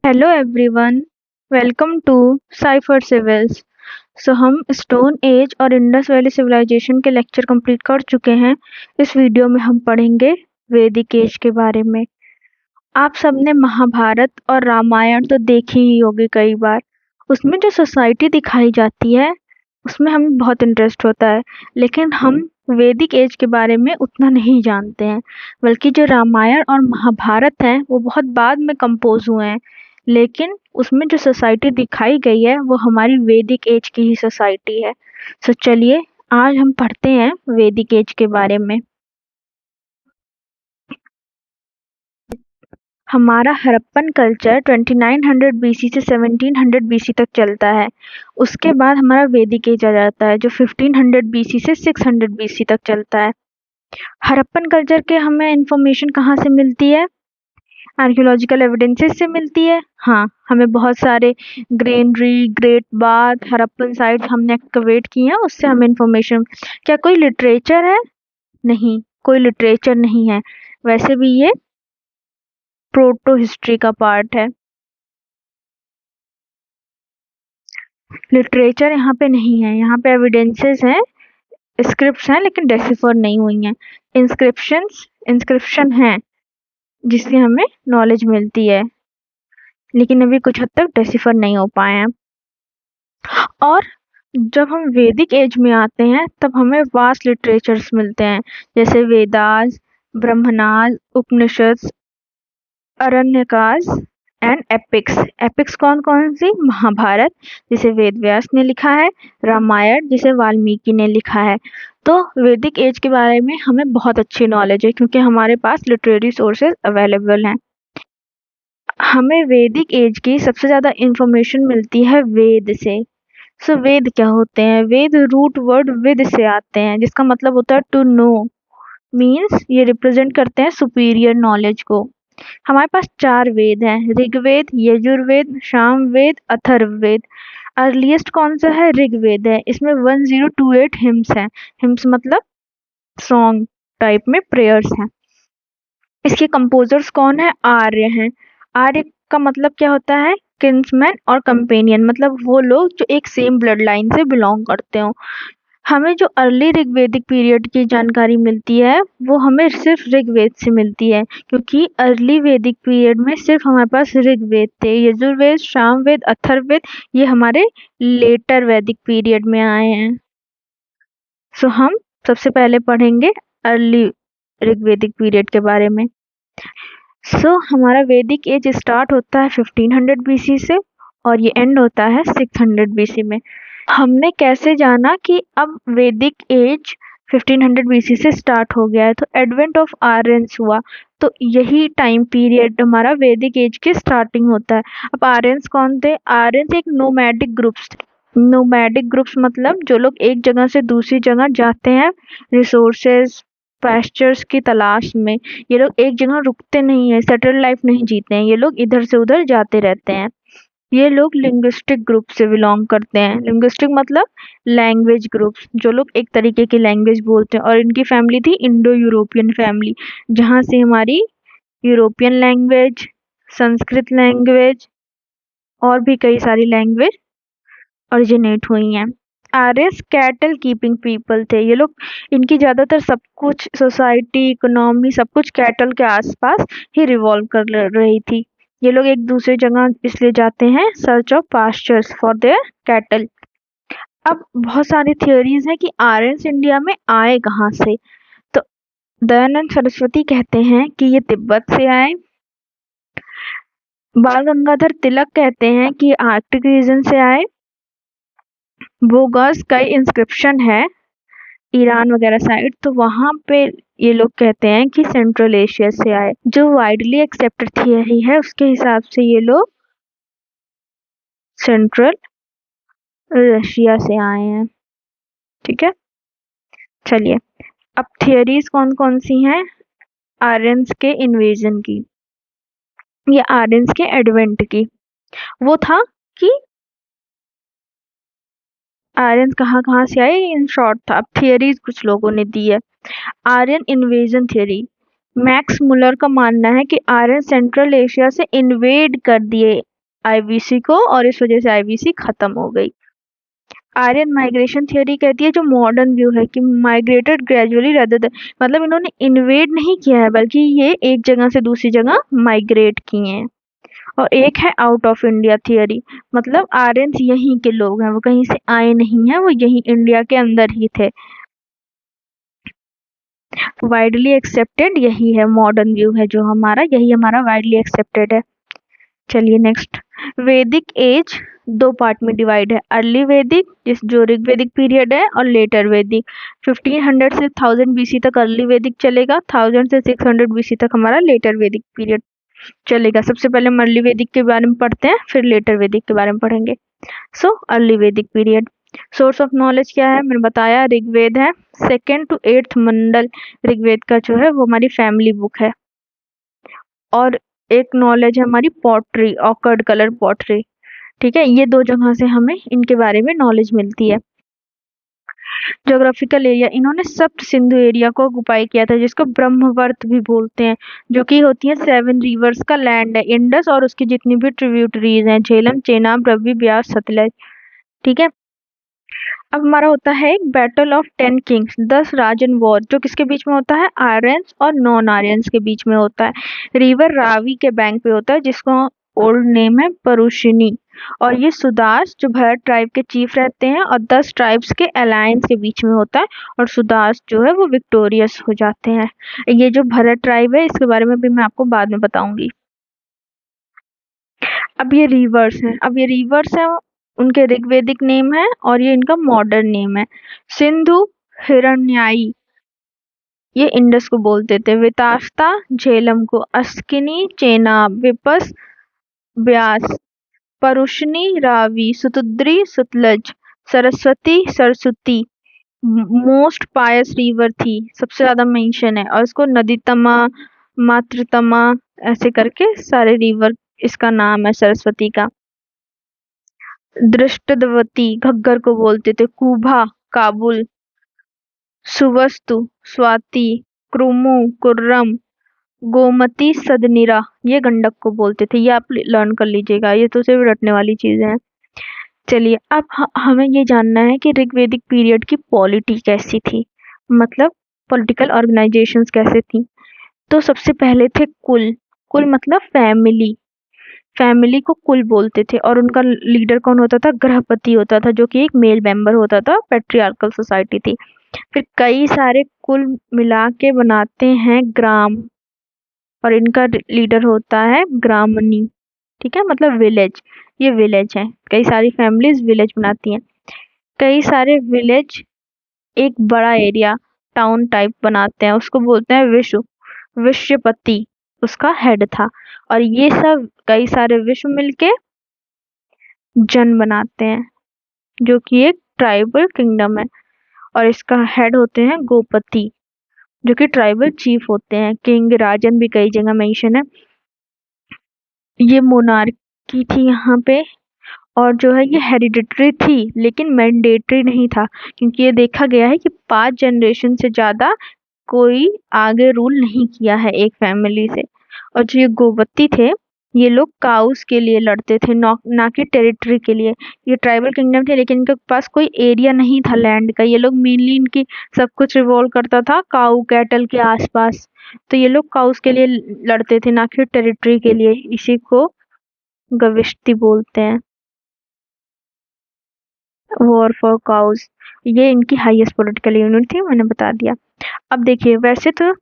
Hello everyone, welcome to cipher civils. हम stone age और Indus valley civilisation के lecture complete कर चुके हैं। इस वीडियो में हम पढ़ेंगे वैदिक एज के बारे में। आप सबने महाभारत और रामायण तो देखी ही होगी कई बार। उसमें जो सोसाइटी दिखाई जाती है उसमें हमें बहुत इंटरेस्ट होता है, लेकिन हम वैदिक एज के बारे में उतना नहीं जानते हैं। बल्कि जो रामायण और महाभारत है वो बहुत बाद में कंपोज हुए हैं, लेकिन उसमें जो सोसाइटी दिखाई गई है वो हमारी वैदिक एज की ही सोसाइटी है। चलिए आज हम पढ़ते हैं वैदिक एज के बारे में। हमारा हड़प्पन कल्चर 2900 बीसी से 1700 बीसी तक चलता है। उसके बाद हमारा वैदिक एज आ जाता है जो 1500 बीसी से 600 बीसी तक चलता है। हड़प्पन कल्चर के हमें इंफॉर्मेशन कहाँ से मिलती है? आर्कियोलॉजिकल एविडेंसेस से मिलती है। हाँ, हमें बहुत सारे granary, great bath, Harappan sites हमने एक्सकवेट की हैं, उससे हमें इंफॉर्मेशन। क्या कोई लिटरेचर है? नहीं, कोई लिटरेचर नहीं है। वैसे भी ये प्रोटो हिस्ट्री का पार्ट है। लिटरेचर यहाँ पे नहीं है, यहाँ पे एविडेंसेस हैं, स्क्रिप्ट्स हैं, लेकिन डेसिफर नहीं हुई हैं। इंस्क्रिप्शन हैं जिससे हमें नॉलेज मिलती है, लेकिन अभी कुछ हद तक डेसिफर नहीं हो पाए हैं। और जब हम वैदिक एज में आते हैं तब हमें वास्ट लिटरेचर्स मिलते हैं, जैसे वेदास, ब्रह्मणास, उपनिषद, अरण्यकास एंड एपिक्स। एपिक्स कौन कौन सी? महाभारत जिसे वेद व्यास ने लिखा है, रामायण जिसे वाल्मीकि ने लिखा है। तो वैदिक एज के बारे में हमें बहुत अच्छी नॉलेज है क्योंकि हमारे पास लिटरेरी सोर्सेज अवेलेबल हैं। हमें वैदिक एज की सबसे ज़्यादा इंफॉर्मेशन मिलती है वेद से। वेद क्या होते हैं? वेद रूट वर्ड विद से आते हैं, जिसका मतलब होता है टू नो। मीन्स ये रिप्रेजेंट करते हैं सुपीरियर नॉलेज को। हमारे पास 4 वेद हैं, ऋग्वेद, यजुर्वेद, सामवेद, अथर्ववेद। अर्लीस्ट कौन सा है? ऋग्वेद है। इसमें 1028 हिम्स हैं। हिम्स मतलब सॉन्ग टाइप में प्रेयर्स हैं। इसके कंपोजर्स कौन है? आर्य हैं। आर्य का मतलब क्या होता है? किन्समैन और कंपेनियन, मतलब वो लोग जो एक सेम ब्लड लाइन से बिलोंग करते हो। हमें जो अर्ली ऋग्वेदिक पीरियड की जानकारी मिलती है वो हमें सिर्फ ऋग्वेद से मिलती है, क्योंकि अर्ली वैदिक पीरियड में सिर्फ हमारे पास ऋग्वेद थे। यजुर्वेद, सामवेद, अथर्ववेद ये हमारे लेटर वैदिक पीरियड में आए हैं। हम सबसे पहले पढ़ेंगे अर्ली ऋग्वेदिक पीरियड के बारे में। हमारा वैदिक एज स्टार्ट होता है 1500 बीसी से और ये एंड होता है 600 बीसी में। हमने कैसे जाना कि अब वैदिक एज 1500 बीसी से स्टार्ट हो गया है? तो एडवेंट ऑफ आर्यंस हुआ, तो यही टाइम पीरियड हमारा वैदिक एज की स्टार्टिंग होता है। अब आर्यंस कौन थे? आर्यंस एक नोमैडिक ग्रुप्स थे। नोमैडिक ग्रुप्स मतलब जो लोग एक जगह से दूसरी जगह जाते हैं रिसोर्सेज, पैस्चर्स की तलाश में। ये लोग एक जगह रुकते नहीं है, सेटल लाइफ नहीं जीते हैं, ये लोग इधर से उधर जाते रहते हैं। ये लोग लिंग्विस्टिक ग्रुप से बिलोंग करते हैं। लिंग्विस्टिक मतलब लैंग्वेज ग्रुप्स, जो लोग एक तरीके की लैंग्वेज बोलते हैं। और इनकी फैमिली थी इंडो यूरोपियन फैमिली, जहाँ से हमारी यूरोपियन लैंग्वेज, संस्कृत लैंग्वेज और भी कई सारी लैंग्वेज ओरिजिनेट हुई हैं। आर्यस कैटल कीपिंग पीपल थे ये लोग। इनकी ज़्यादातर सब कुछ, सोसाइटी, इकोनॉमी, सब कुछ कैटल के आसपास ही रिवॉल्व कर रही थी। ये लोग एक दूसरे जगह इसलिए जाते हैं, search of pastures for their cattle. अब बहुत सारी थियोरीज हैं कि आर्यंस इंडिया में आए कहाँ से। तो दयानंद सरस्वती कहते हैं कि ये तिब्बत से आए। बाल गंगाधर तिलक कहते हैं कि आर्कटिक रीजन से आए। बोगस का इंस्क्रिप्शन है ईरान वगैरह साइड, तो वहाँ पे ये लोग कहते हैं कि सेंट्रल एशिया से आए। जो वाइडली एक्सेप्टेड थियरी है उसके हिसाब से ये लोग सेंट्रल रशिया से आए हैं। ठीक है, चलिए अब थियरीज कौन कौन सी हैं आर्यंस के इन्वेजन की या आर्यंस के एडवेंट की। वो था कि आर्यन कहाँ कहाँ से आए, इन शॉर्ट था। अब थियरीज कुछ लोगों ने दी है। Aryan invasion theory. Max Muller का मानना है कि आर्यन सेंट्रल एशिया से इन्वेड कर दिए आईबीसी को, और इस वजह से आईबीसी खत्म हो गई। आर्यन माइग्रेशन थियोरी कहती है जो मॉडर्न व्यू है कि माइग्रेटेड ग्रेजुअली रेदर देन, मतलब इन्होंने इन्वेड नहीं किया है बल्कि ये एक जगह से दूसरी जगह माइग्रेट किए हैं। और एक है आउट ऑफ इंडिया थियोरी, मतलब आर्यंस यहीं के लोग हैं, वो कहीं से आए नहीं हैं, वो यहीं इंडिया के अंदर ही थे। वाइडली एक्सेप्टेड यही है, मॉडर्न व्यू है जो हमारा, यही हमारा वाइडली एक्सेप्टेड है। चलिए नेक्स्ट, वैदिक एज दो पार्ट में डिवाइड है, अर्ली वैदिक जिस जो ऋग्वेदिक पीरियड है, और लेटर वैदिक। 1500 से 1000 बीसी तक अर्ली वैदिक चलेगा, 1000 से 600 बीसी तक हमारा लेटर वैदिक पीरियड चलेगा। सबसे पहले हम अर्ली वैदिक के बारे में पढ़ते हैं, फिर लेटर वैदिक के बारे में पढ़ेंगे। सो अर्ली वैदिक पीरियड, सोर्स ऑफ नॉलेज क्या है, मैंने बताया ऋग्वेद है। 2nd to 8th मंडल ऋग्वेद का जो है वो हमारी फैमिली बुक है। और एक नॉलेज है हमारी पॉटरी, ऑकर्ड कलर पॉटरी, ठीक है। ये दो जगह से हमें इनके बारे में नॉलेज मिलती है। ज्योग्राफिकल एरिया, इन्होंने सप्त सिंधु एरिया को ऑक्युपाई किया था, जिसको ब्रह्मवर्त भी बोलते हैं, जो कि होती है 7 रिवर्स का लैंड है, इंडस और उसकी जितनी भी ट्रिब्यूटरीज हैं, झेलम, चेनाब, रवि, ब्यास, सतलज, ठीक है। अब हमारा होता है एक battle of 10 Kings, 10 Rajan war, जो किसके बीच में होता है, आर्यंस और नॉन आर्यंस के बीच में होता है। रिवर रावी के बैंक पे होता है, जिसको ओल्ड नेम है परुशिनी। और ये सुदास जो भरत ट्राइब के चीफ रहते हैं, और 10 ट्राइब्स के अलायंस के बीच में होता है, और सुदास जो है वो विक्टोरियस हो जाते हैं। ये जो भरत ट्राइब है इसके बारे में भी मैं आपको बाद में बताऊंगी। अब ये रिवर्स हैं, अब ये रिवर्स हैं, उनके ऋग्वेदिक नेम है और ये इनका मॉडर्न नेम है। सिंधु, हिरण्याई, ये इंडस को बोलते थे। वितास्ता, झेलम को। अस्किनी, चेनाब। विपस, ब्यास। परुशनी, रावी। सुतुद्री, सुतलज। सरस्वती, सरस्वती मोस्ट पायस रिवर थी, सबसे ज्यादा मेंशन है, और इसको नदीतमा, मातृतमा, ऐसे करके सारे रिवर इसका नाम है सरस्वती का। दृष्टद्वती, घग्गर को बोलते थे। कुभा, काबुल। सुवस्तु, स्वाति। क्रुमु, कुर्रम। गोमती, सदनीरा, ये गंडक को बोलते थे। ये आप लर्न कर लीजिएगा, ये तो सिर्फ रटने वाली चीजें हैं। चलिए अब हमें ये जानना है कि ऋग्वेदिक पीरियड की पॉलिटी कैसी थी, मतलब पॉलिटिकल ऑर्गेनाइजेशंस कैसे थी। तो सबसे पहले थे कुल, कुल मतलब फैमिली, फैमिली को कुल बोलते थे, और उनका लीडर कौन होता था, गृहपति होता था, जो कि एक मेल मेंबर होता था, पैट्रियार्कल सोसाइटी थी। फिर कई सारे कुल मिला के बनाते हैं ग्राम, और इनका लीडर होता है ग्रामनी, ठीक है, मतलब विलेज। ये विलेज है, कई सारी फैमिलीज विलेज बनाती हैं। कई सारे विलेज एक बड़ा एरिया टाउन टाइप बनाते हैं, उसको बोलते हैं विश्व, विश्वपति उसका हेड था। और ये सब कई सारे विश्व मिलके जन बनाते हैं, जो कि एक ट्राइबल किंगडम है, और इसका हेड होते हैं गोपति, जो कि ट्राइबल चीफ होते हैं। किंग, राजन भी कई जगह मेंशन है। ये मोनार्की थी यहाँ पे, और जो है ये हेरिडिटरी थी, लेकिन मैंडेटरी नहीं था, क्योंकि ये देखा गया है कि 5 जनरेशन से ज्यादा कोई आगे रूल नहीं किया है एक फैमिली से। और जो ये गोवती थे, ये लोग काउस के लिए लड़ते थे, ना कि टेरिटरी के लिए। ये ट्राइबल किंगडम थे, लेकिन इनके पास कोई एरिया नहीं था लैंड का। ये लोग मेनली, इनकी सब कुछ रिवॉल्व करता था काउ कैटल के आसपास, तो ये लोग काउस के लिए लड़ते थे, ना कि टेरिटरी के लिए। इसी को गविष्टि बोलते हैं, वॉर फॉर काउस। ये इनकी हाईएस्ट पॉलिटिकल यूनिट थी, मैंने बता दिया। अब देखिए, वैसे तो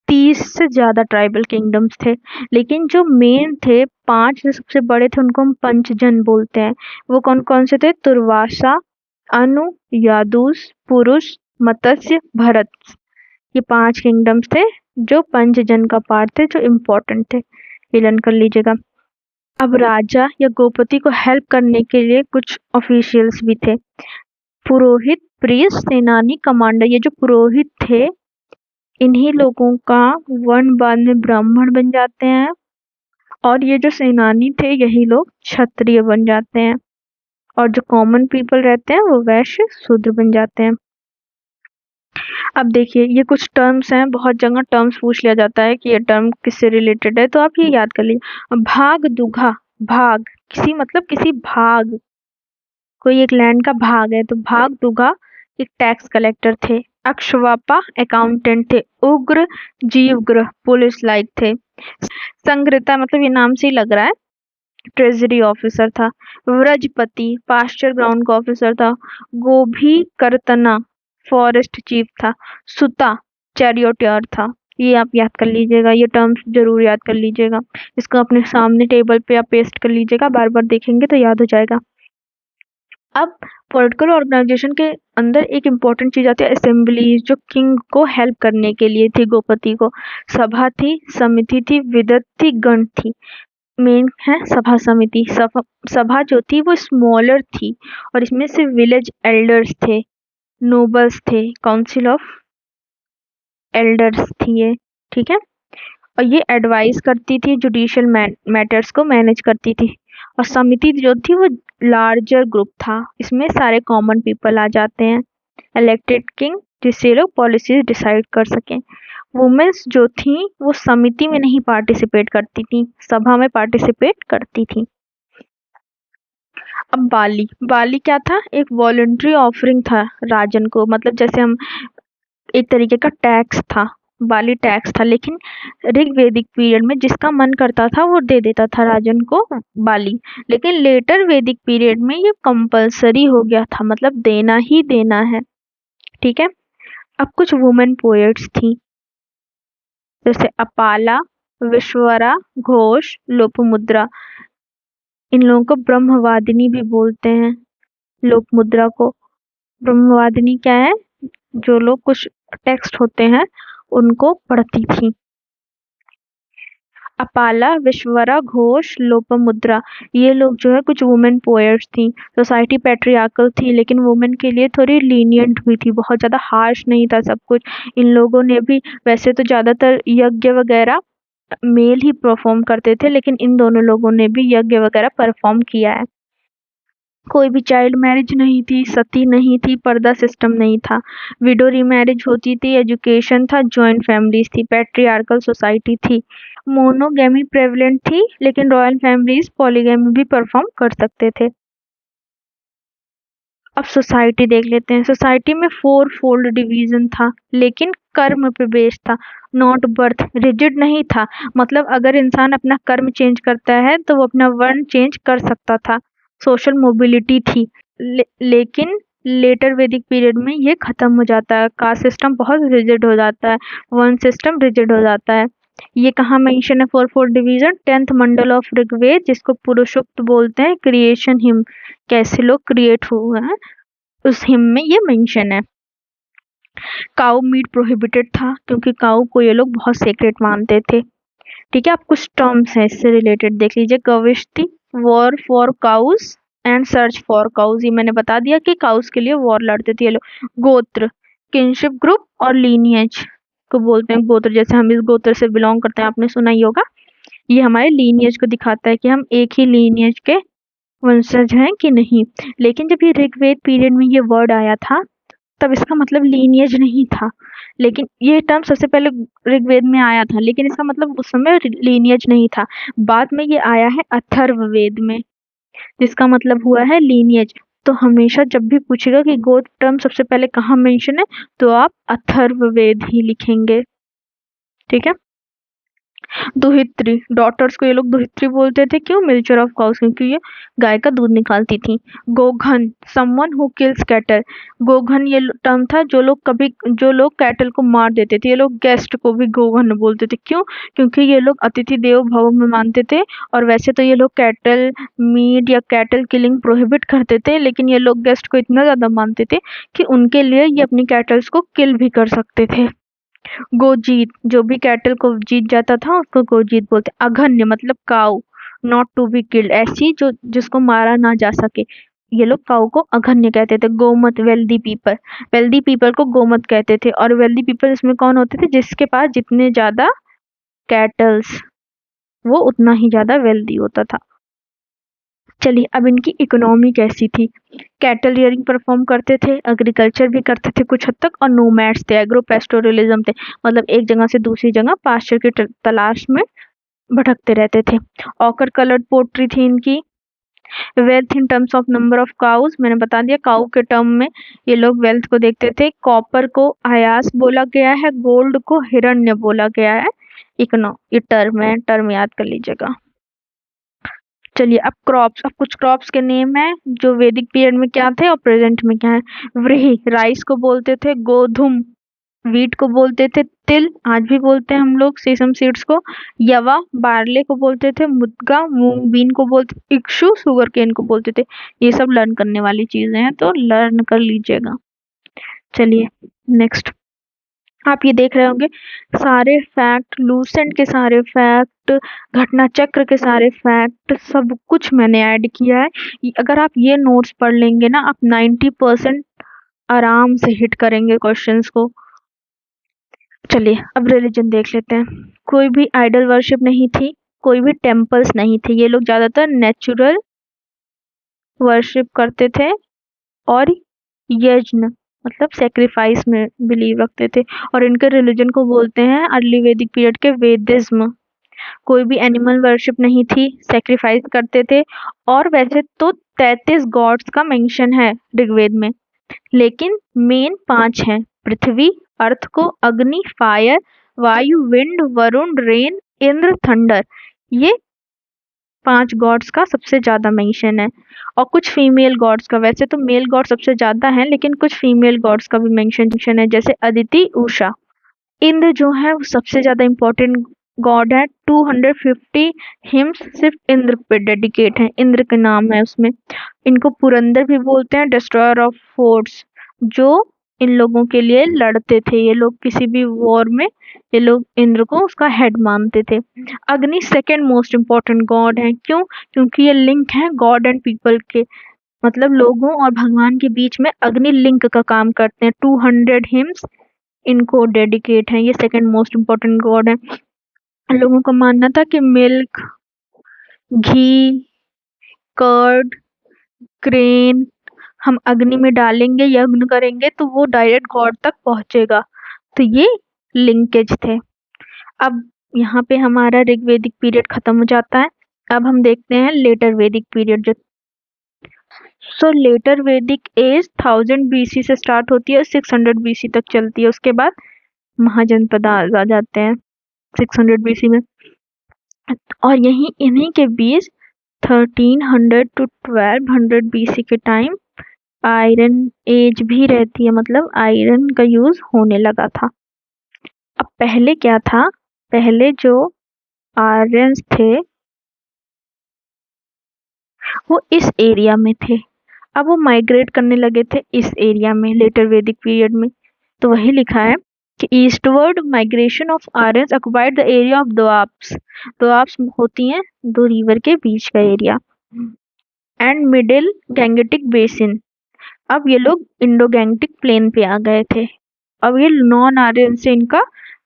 30 से ज्यादा ट्राइबल किंगडम्स थे, लेकिन जो मेन थे 5 जो सबसे बड़े थे उनको हम पंचजन बोलते हैं। वो कौन कौन से थे, तुर्वासा, अनु, यादूस, पुरुष, मत्स्य, भरत। ये 5 किंगडम्स थे जो पंचजन का पार्ट थे, जो इम्पोर्टेंट थे, ये लर्न कर लीजिएगा। अब राजा या गोपति को हेल्प करने के लिए कुछ ऑफिशियल्स भी थे, पुरोहित, प्रीस्ट, सेनानी, कमांडर। ये जो पुरोहित थे, इन्हीं लोगों का वर्ण बाद में ब्राह्मण बन जाते हैं, और ये जो सेनानी थे यही लोग क्षत्रिय बन जाते हैं, और जो कॉमन पीपल रहते हैं वो वैश्य, शूद्र बन जाते हैं। अब देखिए, ये कुछ टर्म्स हैं, बहुत जगह टर्म्स पूछ लिया जाता है कि ये टर्म किससे रिलेटेड है, तो आप ये याद कर लीजिए। भाग दुघा, भाग, किसी मतलब किसी भाग, कोई एक लैंड का भाग है तो भाग दुगा एक टैक्स कलेक्टर थे। अक्षवापा अकाउंटेंट थे। उग्र जीवग्रह पुलिस लायक थे। संग्रता मतलब ये नाम से ही लग रहा है ट्रेजरी ऑफिसर था। व्रजपति पास्चर ग्राउंड का ऑफिसर था। गोभी करतना फॉरेस्ट चीफ था। सुता चैरियोटियर था। ये आप याद कर लीजिएगा, ये टर्म्स जरूर याद कर लीजिएगा। इसको अपने सामने टेबल पे आप पेस्ट कर लीजिएगा, बार बार देखेंगे तो याद हो जाएगा। अब पॉलिटिकल ऑर्गेनाइजेशन के अंदर एक इम्पोर्टेंट चीज आती है असेंबली, जो किंग को हेल्प करने के लिए थी, गोपति को। सभा थी, समिति थी, विदत थी, गण थी। मेन है सभा समिति। सभा जो थी वो स्मॉलर थी और इसमें से विलेज एल्डर्स थे, नोबल्स थे, काउंसिल ऑफ एल्डर्स थी ये, ठीक है। और ये एडवाइस करती थी, जुडिशियल मैटर्स को मैनेज करती थी। और समिति जो थी वो लार्जर ग्रुप था, इसमें सारे कॉमन पीपल आ जाते हैं, इलेक्टेड किंग, जिससे लोग पॉलिसीज डिसाइड कर सकें। वुमेन्स जो थी वो समिति में नहीं पार्टिसिपेट करती थी, सभा में पार्टिसिपेट करती थी। अब बाली, बाली क्या था? एक वॉलंटरी ऑफरिंग था राजन को, मतलब जैसे हम एक तरीके का टैक्स था, बाली टैक्स था। लेकिन ऋग्वेदिक पीरियड में जिसका मन करता था वो दे देता था राजन को बाली। लेकिन लेटर वैदिक पीरियड में ये कंपलसरी हो गया था, मतलब देना ही देना है, ठीक है। अब कुछ वुमेन पोएट्स थी, जैसे अपाला, विश्वरा घोष, लोपमुद्रा। इन लोगों को ब्रह्मवादिनी भी बोलते हैं। लोपमुद्रा को ब्रह्मवादिनी क्या है? जो लोग कुछ टेक्स्ट होते हैं उनको पढ़ती थी। अपाला, विश्वरा घोष, लोपमुद्रा, ये लोग जो है कुछ वुमेन पोएट्स थी। सोसाइटी पैट्रियार्कल थी लेकिन वुमेन के लिए थोड़ी लीनियंट हुई थी, बहुत ज़्यादा हार्श नहीं था सब कुछ। इन लोगों ने भी, वैसे तो ज़्यादातर यज्ञ वगैरह मेल ही परफॉर्म करते थे, लेकिन इन दोनों लोगों ने भी यज्ञ वगैरह परफॉर्म किया है। कोई भी चाइल्ड मैरिज नहीं थी, सती नहीं थी, पर्दा सिस्टम नहीं था, विडो रीमैरिज होती थी, एजुकेशन था, जॉइंट फैमिलीज थी, पैट्रियार्कल सोसाइटी थी। मोनोगैमी प्रेवलेंट थी लेकिन रॉयल फैमिलीज पॉलीगैमी भी परफॉर्म कर सकते थे। अब सोसाइटी देख लेते हैं। सोसाइटी में 4 फोल्ड डिवीजन था लेकिन कर्म पे बेस्ड था, नॉट बर्थ। रिजिड नहीं था, मतलब अगर इंसान अपना कर्म चेंज करता है तो वो अपना वर्ण चेंज कर सकता था। सोशल मोबिलिटी थी, लेकिन लेटर वैदिक पीरियड में ये खत्म हो जाता है। कास्ट सिस्टम बहुत रिजिड हो जाता है, वर्ण सिस्टम रिजिड हो जाता है। ये कहाँ मेंशन है 4 fold division? 10th mandal of Rigveda, जिसको पुरुषोक्त बोलते हैं, क्रिएशन हिम, कैसे लोग क्रिएट हुए हैं, उस हिम में ये मेंशन है। काउ मीट प्रोहिबिटेड था क्योंकि काउ को ये लोग बहुत सेक्रेट मानते थे, ठीक है। अब कुछ टर्म्स हैं इससे रिलेटेड देख लीजिए। Gavishti, war for cows and search for cows, ये मैंने बता दिया कि काउस के लिए वॉर लड़ते थे ये लोग। गोत्र, किनशिप ग्रुप और लीनियज को बोलते हैं गोत्र, जैसे हम इस गोत्र से बिलोंग करते हैं, आपने सुना ही होगा। ये हमारे लीनियज को दिखाता है कि हम एक ही लीनियज के वंशज हैं कि नहीं। लेकिन जब ये ऋग्वेद पीरियड में ये वर्ड आया था तब इसका मतलब लीनियज नहीं था, लेकिन ये टर्म सबसे पहले ऋग्वेद में आया था, लेकिन इसका मतलब उस समय लीनियज नहीं था। बाद में ये आया है अथर्ववेद में, जिसका मतलब हुआ है लीनियज। तो हमेशा जब भी पूछेगा कि गोत्र टर्म सबसे पहले कहाँ मेंशन है तो आप अथर्ववेद ही लिखेंगे, ठीक है। दुहित्री, डॉटर्स को ये लोग दुहित्री बोलते थे, क्यों? मिल्चर ऑफ काउस, क्योंकि ये गाय का दूध निकालती थी। Godhan, someone who kills cattle, Godhan ये टर्म था जो लोग कैटल को मार देते थे। ये लोग गेस्ट को भी गोघन बोलते थे, क्यों? क्योंकि ये लोग अतिथि देव भव में मानते थे। और वैसे तो ये लोग कैटल मीट या कैटल किलिंग प्रोहिबिट करते थे, लेकिन ये लोग गेस्ट को इतना ज्यादा मानते थे कि उनके लिए ये अपनी कैटल्स को किल भी कर सकते थे। गोजीत, जो भी कैटल को जीत जाता था उसको गोजीत बोलते। अघन्य मतलब cow, not to be killed, ऐसी जो जिसको मारा ना जा सके, ये लोग काउ को अघन्य कहते थे। Gomat, wealthy people, wealthy people को गोमत कहते थे। और वेल्दी पीपल इसमें कौन होते थे? जिसके पास जितने ज्यादा कैटल्स, वो उतना ही ज्यादा वेल्दी होता था। चलिए, अब इनकी इकोनॉमी कैसी थी? कैटल रियरिंग परफॉर्म करते थे, एग्रीकल्चर भी करते थे कुछ हद तक, और नोमैड्स थे, एग्रो पेस्टोरलिज्म थे, मतलब एक जगह से दूसरी जगह पास्चर की तलाश में भटकते रहते थे। ऑकर कलर्ड पोट्री थी इनकी। Wealth in terms of number of cows, मैंने बता दिया काउ के टर्म में ये लोग वेल्थ को देखते थे। कॉपर को आयास बोला गया है, गोल्ड को हिरण्य बोला गया है। इकनो ये टर्म है, टर्म याद कर लीजिएगा। चलिए अब क्रॉप्स, अब कुछ क्रॉप्स के नेम है जो वैदिक पीरियड में क्या थे और प्रेजेंट में क्या है। व्रीहि राइस को बोलते थे, गोधुम वीट को बोलते थे, तिल आज भी बोलते हैं हम लोग सेसम सीड्स को, यवा बार्ले को बोलते थे, मुदगा मूंग बीन को बोलते थे, इक्षु शुगर केन को बोलते थे। ये सब लर्न करने वाली चीजें हैं तो लर्न कर लीजिएगा। चलिए नेक्स्ट, आप ये देख रहे होंगे सारे फैक्ट, लूसेंट के सारे फैक्ट, घटना चक्र के सारे फैक्ट, सब कुछ मैंने ऐड किया है। अगर आप ये नोट्स पढ़ लेंगे ना, आप 90% आराम से हिट करेंगे क्वेश्चंस को। चलिए अब रिलीजन देख लेते हैं। कोई भी आइडल वर्शिप नहीं थी, कोई भी टेम्पल्स नहीं थे, ये लोग ज्यादातर नेचुरल वर्शिप करते थे और यज्ञ मतलब सेक्रीफाइस में बिलीव रखते थे। और इनके रिलीजन को बोलते हैं अर्ली वैदिक पीरियड के वेदिज्म। कोई भी एनिमल वर्शिप नहीं थी, सेक्रीफाइस करते थे। और वैसे तो 33 गॉड्स का मेंशन है ऋग्वेद में, लेकिन मेन 5 हैं। पृथ्वी अर्थ को, अग्नि फायर, वायु wind, Varun rain, Indra thunder, ये 5 गॉड्स का सबसे ज्यादा मेंशन है। और कुछ फीमेल गॉड्स का, वैसे तो मेल गॉड सबसे ज्यादा हैं लेकिन कुछ फीमेल गॉड्स का भी मेंशन है, जैसे अदिति उषा। इंद्र जो है वो सबसे ज्यादा इम्पोर्टेंट गॉड है। 250 हिम्स सिर्फ इंद्र पे डेडिकेट है, इंद्र के नाम है उसमें। इनको पुरंदर भी बोलते हैं, डिस्ट्रॉयर ऑफ फोर्ट्स, जो इन लोगों के लिए लड़ते थे। ये लोग किसी भी वॉर में ये लोग इंद्र को उसका हेड मानते थे। अग्नि सेकेंड मोस्ट इम्पोर्टेंट गॉड है, क्यों? क्योंकि ये लिंक है गॉड एंड पीपल के, मतलब लोगों और भगवान के बीच में अग्नि लिंक का काम करते हैं। 200 हिम्स इनको डेडिकेट है, ये सेकंड मोस्ट इम्पोर्टेंट गॉड है। लोगों का मानना था कि मिल्क, घी, कर्ड, ग्रेन हम अग्नि में डालेंगे, यज्ञ करेंगे तो वो डायरेक्ट गॉड तक पहुंचेगा। तो ये लिंकेज थे। अब यहाँ पे हमारा ऋग्वेदिक पीरियड खत्म हो जाता है। अब हम देखते हैं लेटर वैदिक पीरियड जो। सो लेटर वैदिक एज 1000 BC से स्टार्ट होती है, 600 BC तक चलती है। उसके बाद महाजनपद आ जाते हैं 600 BC में। और यही इन्हीं के बीच 1300 to 1200 BC के टाइम आयरन एज भी रहती है, मतलब आयरन का यूज होने लगा था। अब पहले क्या था, पहले जो आर्यंस थे वो इस एरिया में थे, अब वो माइग्रेट करने लगे थे इस एरिया में लेटर वैदिक पीरियड में। तो वही लिखा है कि eastward migration of Aryans acquired the area of doabs. Doabs होती हैं 2 रिवर के बीच का area. And middle Gangetic basin, अब ये लोग इंडो गैंगटिक प्लेन पे आ गए थे। अब ये नॉन आर्यन से इनका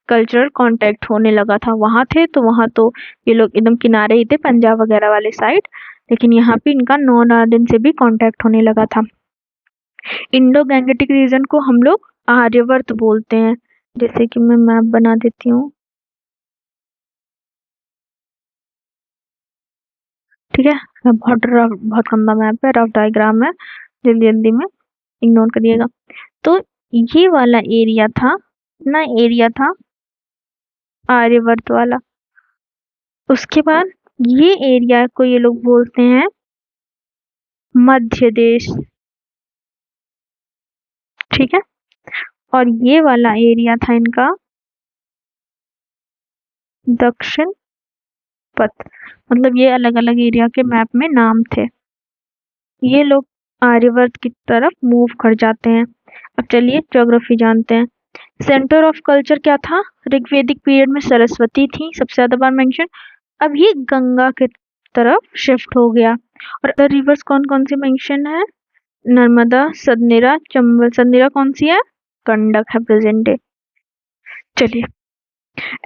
कल्चरल कांटेक्ट होने लगा था। वहां थे तो वहां तो ये लोग एकदम किनारे ही थे, पंजाब वगैरह वाले साइड, लेकिन यहाँ पे इनका नॉन आर्यन से भी कांटेक्ट होने लगा था। इंडो गैंगेटिक रीजन को हम लोग आर्यवर्त बोलते हैं। जैसे कि मैं मैप बना देती हूँ, ठीक है। बहुत गंदा मैप है, रफ डायग्राम है, जल्दी जल्दी में इग्नोर करिएगा। तो ये वाला एरिया था ना, एरिया था आर्यवर्त वाला। उसके बाद ये एरिया को ये लोग बोलते हैं मध्य देश, ठीक है। और ये वाला एरिया था इनका दक्षिण पथ, मतलब ये अलग अलग एरिया के मैप में नाम थे। ये लोग आर्यवर्त की तरफ मूव कर जाते हैं। अब चलिए ज्योग्राफी जानते हैं। सेंटर ऑफ कल्चर क्या था ऋग्वेदिक पीरियड में? सरस्वती थी, सबसे ज्यादा बार मेंशन। अब ये गंगा के तरफ शिफ्ट हो गया। और अदर रिवर्स कौन कौन सी मेंशन है? नर्मदा, सदनेरा, चंबल। सदनेरा कौन सी है? गंडक है प्रेजेंट डे। चलिए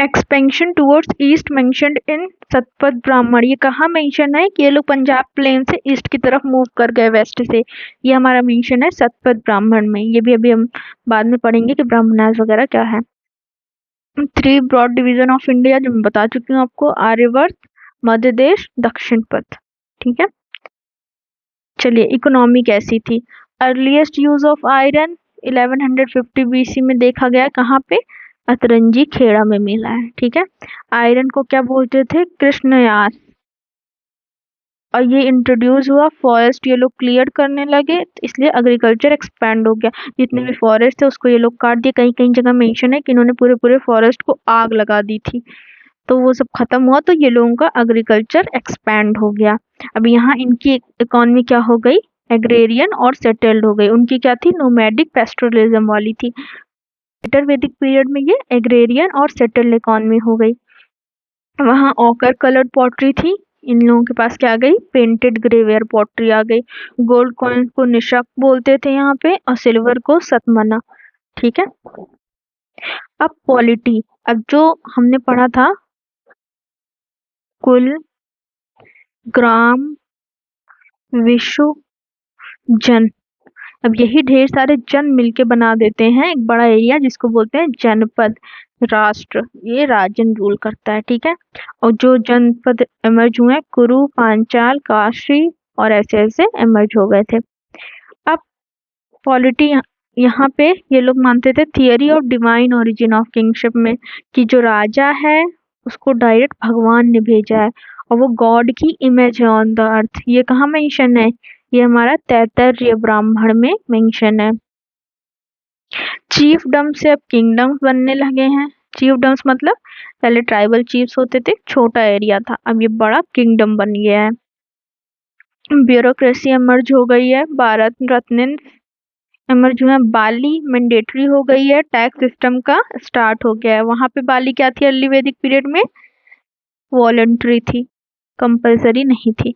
expansion towards east mentioned in Shatapatha ब्राह्मण, ये कहाँ मेंशन है कि ये लोग पंजाब प्लेन से ईस्ट की तरफ मूव कर गए वेस्ट से। ये हमारा मेंशन है सतपथ ब्राह्मण में। ये भी अभी हम बाद में पढ़ेंगे कि ब्राह्मणास वगैरह क्या है। 3 ब्रॉड डिवीजन ऑफ इंडिया जो मैं बता चुकी हूँ आपको, आर्यवर्त, मध्य देश, दक्षिण पथ। ठीक है, चलिए इकोनॉमी कैसी थी। Earliest use of iron 1150 BC में देखा गया, कहाँ पे, अतरंजी खेड़ा में मिला है। ठीक है, आयरन को क्या बोलते थे, कृष्णयास। और ये इंट्रोड्यूस हुआ, फॉरेस्ट ये लोग क्लियर करने लगे, तो इसलिए एग्रीकल्चर एक्सपैंड हो गया। जितने भी फॉरेस्ट थे उसको ये लोग काट दिए। कहीं कहीं जगह मेंशन है कि इन्होंने पूरे पूरे फॉरेस्ट को आग लगा दी थी, तो वो सब खत्म हुआ, तो ये लोगों का एग्रीकल्चर एक्सपैंड हो गया। अब यहाँ इनकी इकोनॉमी क्या हो गई, एग्रेरियन और सेटल्ड हो गई। उनकी क्या थी, नोमैडिक पेस्टोरलिज्म वाली थी। लेटर वैदिक पीरियड में ये एग्रेरियन और सेटल्ड इकोनॉमी हो गई। वहाँ ऑकर कलर्ड पॉटरी थी, इन लोगों के पास क्या आ गई, पेंटेड ग्रेवेयर पॉटरी आ गई। गोल्ड कॉइन को निशक बोलते थे यहाँ पे, और सिल्वर को सतमना। ठीक है, अब पॉलिटी, अब जो हमने पढ़ा था कुल, ग्राम, विश्व, जन, अब यही ढेर सारे जन मिलके बना देते हैं एक बड़ा एरिया जिसको बोलते हैं जनपद। राष्ट्र, ये राजन रूल करता है। ठीक है, और जो जनपद एमर्ज हुए, कुरु, पांचाल, काशी, और ऐसे ऐसे एमर्ज हो गए थे। अब पॉलिटी, यहाँ पे ये लोग मानते थे theory of divine origin of kingship में, कि जो राजा है उसको डायरेक्ट भगवान ने भेजा है, और वो गॉड की इमेज है ऑन द अर्थ। ये कहाँ मेंशन है, ये हमारा तैत्तरीय ब्राह्मण में मेंशन है। चीफडम से अब किंगडम्स बनने लगे हैं। चीफडम्स मतलब पहले ट्राइबल चीफ्स होते थे, छोटा एरिया था, अब ये बड़ा किंगडम बन गया है। ब्यूरोक्रेसी एमर्ज हो गई है, भारत रत्न एमर्ज हुआ, बाली मैंडेटरी हो गई है, टैक्स सिस्टम का स्टार्ट हो गया है। वहां पे बाली क्या थी, अर्ली वैदिक पीरियड में वॉलंटरी थी, कंपलसरी नहीं थी।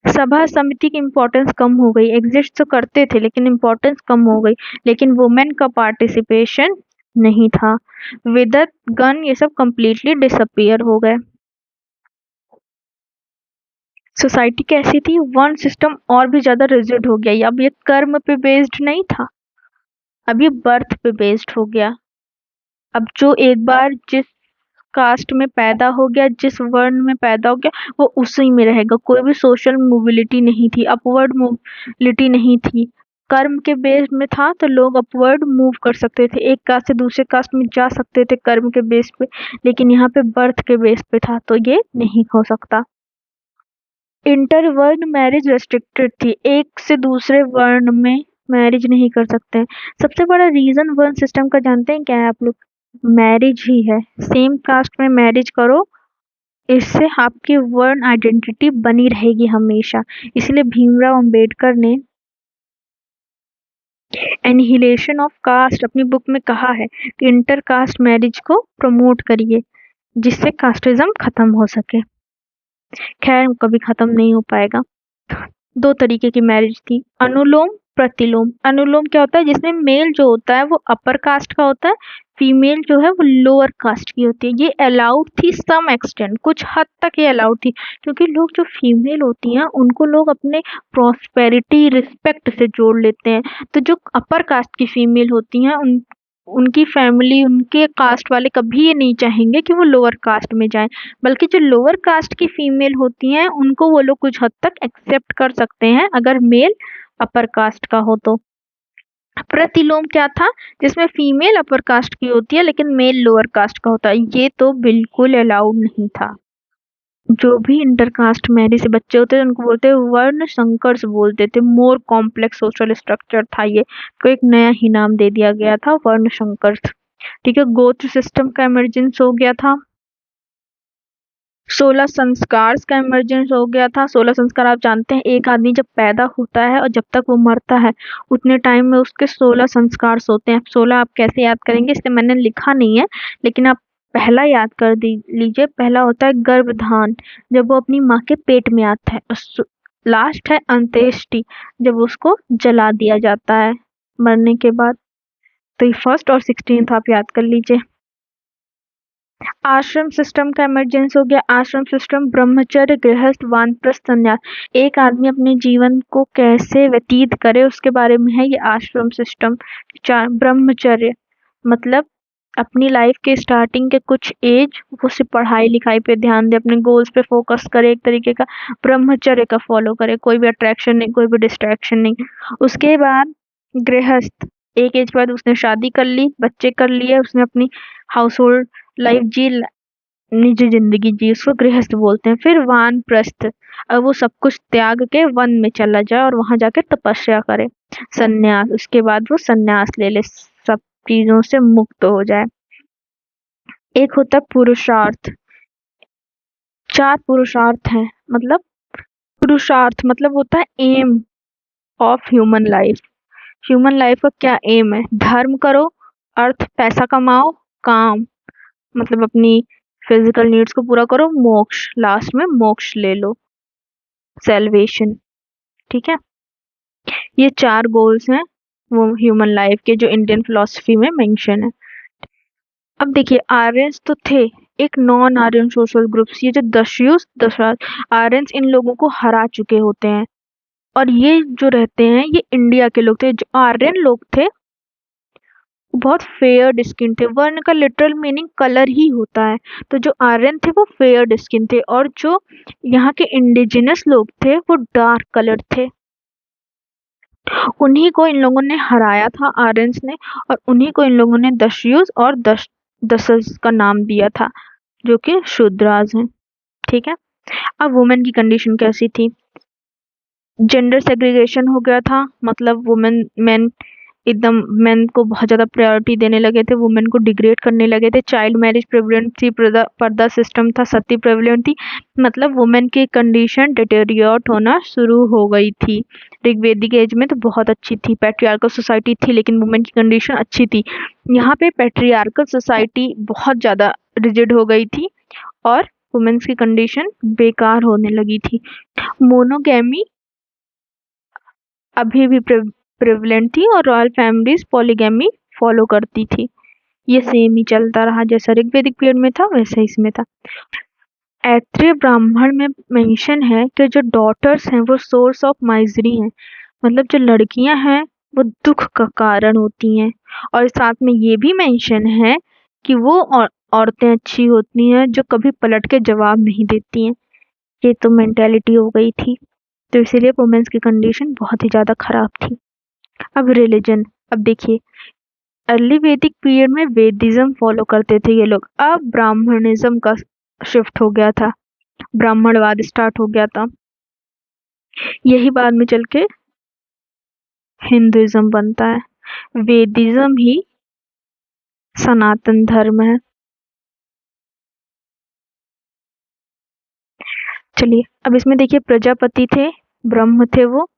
सभा समिति की इम्पोर्टेंस कम हो गई, एग्जिस्ट तो करते थे लेकिन इम्पोर्टेंस कम हो गई, लेकिन वुमेन का पार्टिसिपेशन नहीं था। विदत गण ये सब कंप्लीटली डिसअपियर हो गए। सोसाइटी कैसी थी, वन सिस्टम और भी ज्यादा रिजिड हो गया। अब ये कर्म पे बेस्ड नहीं था, अब ये बर्थ पे बेस्ड हो गया। अब जो एक बार जिस कास्ट में पैदा हो गया, जिस वर्ण में पैदा हो गया, वो उसी में रहेगा। कोई भी सोशल मोबिलिटी नहीं थी, अपवर्ड मोबिलिटी नहीं थी। कर्म के बेस में था तो लोग अपवर्ड मूव कर सकते थे, एक कास्ट से दूसरे कास्ट में जा सकते थे कर्म के बेस पे, लेकिन यहाँ पे बर्थ के बेस पे था, तो ये नहीं हो सकता। इंटरवर्ण मैरिज रेस्ट्रिक्टेड थी, एक से दूसरे वर्ण में मैरिज नहीं कर सकते हैं। सबसे बड़ा रीजन वर्ण सिस्टम का जानते हैं क्या है आप लोग, मैरिज ही है। सेम कास्ट में मैरिज करो, इससे आपकी वर्ण आइडेंटिटी बनी रहेगी हमेशा। इसलिए भीमराव अंबेडकर ने एनिहिलेशन ऑफ कास्ट अपनी बुक में कहा है कि इंटर कास्ट मैरिज को प्रमोट करिए, जिससे कास्टिज्म खत्म हो सके। खैर कभी खत्म नहीं हो पाएगा। 2 तरीके की मैरिज थी, अनुलोम, प्रतिलोम। अनुलोम क्या होता है, जिसमें मेल जो होता है वो अपर कास्ट का होता है, फीमेल जो है वो लोअर कास्ट की होती है। ये अलाउड थी सम एक्सटेंट, कुछ हद तक ये अलाउड थी, क्योंकि लोग जो फीमेल होती हैं उनको लोग अपने प्रॉस्पेरिटी रिस्पेक्ट से जोड़ लेते हैं। तो जो अपर कास्ट की फीमेल होती हैं उनकी फैमिली, उनके कास्ट वाले कभी ये नहीं चाहेंगे कि वो लोअर कास्ट में जाएं, बल्कि जो लोअर कास्ट की फीमेल होती हैं उनको वो लोग कुछ हद तक एक्सेप्ट कर सकते हैं अगर मेल अपर कास्ट का हो तो। प्रतिलोम क्या था, जिसमें फीमेल अपर कास्ट की होती है लेकिन मेल लोअर कास्ट का होता है, ये तो बिल्कुल अलाउड नहीं था। जो भी इंटरकास्ट मैरिज से बच्चे होते थे उनको बोलते वर्ण संकर्ष बोलते थे, मोर कॉम्प्लेक्स सोशल स्ट्रक्चर था ये, तो एक नया ही नाम दे दिया गया था, वर्ण संकर्ष। ठीक है, गोत्र सिस्टम का इमरजेंस हो गया था। 16 संस्कार का इमरजेंस हो गया था। 16 संस्कार आप जानते हैं, एक आदमी जब पैदा होता है और जब तक वो मरता है उतने टाइम में उसके 16 संस्कार होते हैं। 16 आप कैसे याद करेंगे, इससे मैंने लिखा नहीं है, लेकिन आप पहला याद कर लीजिए। पहला होता है गर्भधान, जब वो अपनी माँ के पेट में आता है, और लास्ट है अंत्येष्टि, जब उसको जला दिया जाता है मरने के बाद। तो ये फर्स्ट और 16 आप याद कर लीजिए। आश्रम सिस्टम का इमरजेंस हो गया। आश्रम सिस्टम ब्रह्मचर्य, गृहस्थ, वानप्रस्थ, संन्यास, एक आदमी अपने जीवन को कैसे व्यतीत करे उसके बारे में है ये आश्रम सिस्टम। ब्रह्मचर्य मतलब अपनी लाइफ के स्टार्टिंग के कुछ एज वो सिर्फ पढ़ाई लिखाई पे ध्यान दे, अपने गोल्स पे फोकस करे, एक तरीके का ब्रह्मचर्य का फॉलो करे, कोई भी अट्रैक्शन नहीं, कोई भी डिस्ट्रैक्शन नहीं। उसके बाद गृहस्थ, एक एज के बाद उसने शादी कर ली, बच्चे कर लिए, उसने अपनी हाउस होल्ड लाइफ जी, निजी जिंदगी जी, उसको गृहस्थ बोलते हैं। फिर वानप्रस्थ, अब वो सब कुछ त्याग के वन में चला जाए और वहां जाके तपस्या करे। संन्यास, उसके बाद वो संन्यास ले ले, सब चीजों से मुक्त हो जाए। एक होता है पुरुषार्थ। चार पुरुषार्थ हैं, मतलब पुरुषार्थ मतलब होता है aim of human life. Human life का क्या एम है? धर्म करो, अर्थ पैसा कमाओ, काम मतलब अपनी फिजिकल नीड्स को पूरा करो, मोक्ष लास्ट में मोक्ष ले लो, सेल्वेशन। ठीक है, ये चार गोल्स हैं वो ह्यूमन लाइफ के, जो इंडियन फिलोसफी में मेंशन है। अब देखिए, आर्यंस तो थे, एक नॉन आर्यन सोशल ग्रुप्स, ये जो दस्युस दशरथ आर्यंस इन लोगों को हरा चुके होते हैं। और ये जो रहते हैं ये इंडिया के लोग थे। जो आर्यन लोग थे वो बहुत फेयर्ड स्किन थे, वर्ण का लिटरल मीनिंग कलर ही होता है। तो जो आर्यन थे वो फेयर्ड स्किन थे, और जो यहाँ के इंडिजिनस लोग थे वो डार्क कलर थे। उन्हीं को इन लोगों ने हराया था, आर्यंस ने, और उन्हीं को इन लोगों ने दस्युस और दसस का नाम दिया था, जो कि शूद्राज हैं। ठीक है, अब वुमेन की कंडीशन कैसी थी? जेंडर सेग्रीगेशन हो गया था, मतलब वुमेन मेन एकदम मेन को बहुत ज़्यादा प्रायोरिटी देने लगे थे, वुमेन को डिग्रेड करने लगे थे। चाइल्ड मैरिज प्रेवलेंट थी, पर्दा सिस्टम था, सती प्रेवलेंट थी, मतलब वुमेन की कंडीशन डिटेरियोरेट होना शुरू हो गई थी। ऋग्वेदिक एज में तो बहुत अच्छी थी, पैट्रियार्कल सोसाइटी थी, लेकिन वुमेन की कंडीशन अच्छी थी। यहाँ पे पैट्रियार्कल सोसाइटी बहुत ज़्यादा रिजिड हो गई थी और वुमेन्स की कंडीशन बेकार होने लगी थी। मोनोगैमी अभी भी प्रेवलेंट थी और रॉयल फैमिलीज पॉलीगैमी फॉलो करती थी। ये सेम ही चलता रहा, जैसा ऋग्वेदिक पीरियड में था वैसा इसमें था। ऐत्रेय ब्राह्मण में मेंशन है कि जो डॉटर्स हैं वो सोर्स ऑफ माइजरी हैं, मतलब जो लड़कियां हैं वो दुख का कारण होती हैं। और साथ में ये भी मेंशन है कि वो औरतें अच्छी होती हैं जो कभी पलट के जवाब नहीं देती हैं। ये तो मेंटेलिटी हो गई थी, तो इसीलिए वुमेन्स की कंडीशन बहुत ही ज़्यादा खराब थी। अब रिलीजन, अब देखिए, अर्ली वैदिक पीरियड में वेदिज्म फॉलो करते थे ये लोग, अब ब्राह्मणिज्म का शिफ्ट हो गया था, ब्राह्मणवाद स्टार्ट हो गया था। यही बाद में चल के हिंदुइज्म बनता है। वेदिज्म ही सनातन धर्म है। चलिए, अब इसमें देखिए, प्रजापति थे, ब्रह्म थे वो,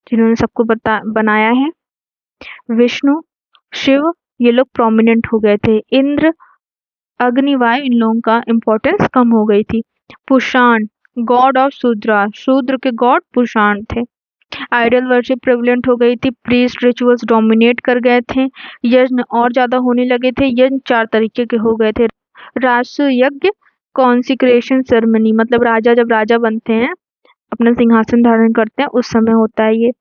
जिन्होंने सबको बनाया है। विष्णु, शिव, ये लोग प्रोमिनेंट हो गए थे। इंद्र, अग्नि, वायु, इन लोगों का इम्पोर्टेंस कम हो गई थी। पुषाण, गॉड ऑफ शूद्रा, शूद्र के गॉड पुषाण थे। आइडल वर्शिप प्रेवलेंट हो गई थी, प्रीस्ट रिचुअल्स डोमिनेट कर गए थे, यज्ञ और ज्यादा होने लगे थे। यज्ञ चार तरीके के हो गए थे। राजस्व यज्ञ, कॉन्सिक्रेशन सेरेमनी, मतलब राजा जब राजा बनते हैं, अपना सिंहासन धारण करते हैं, उस समय होता है ये।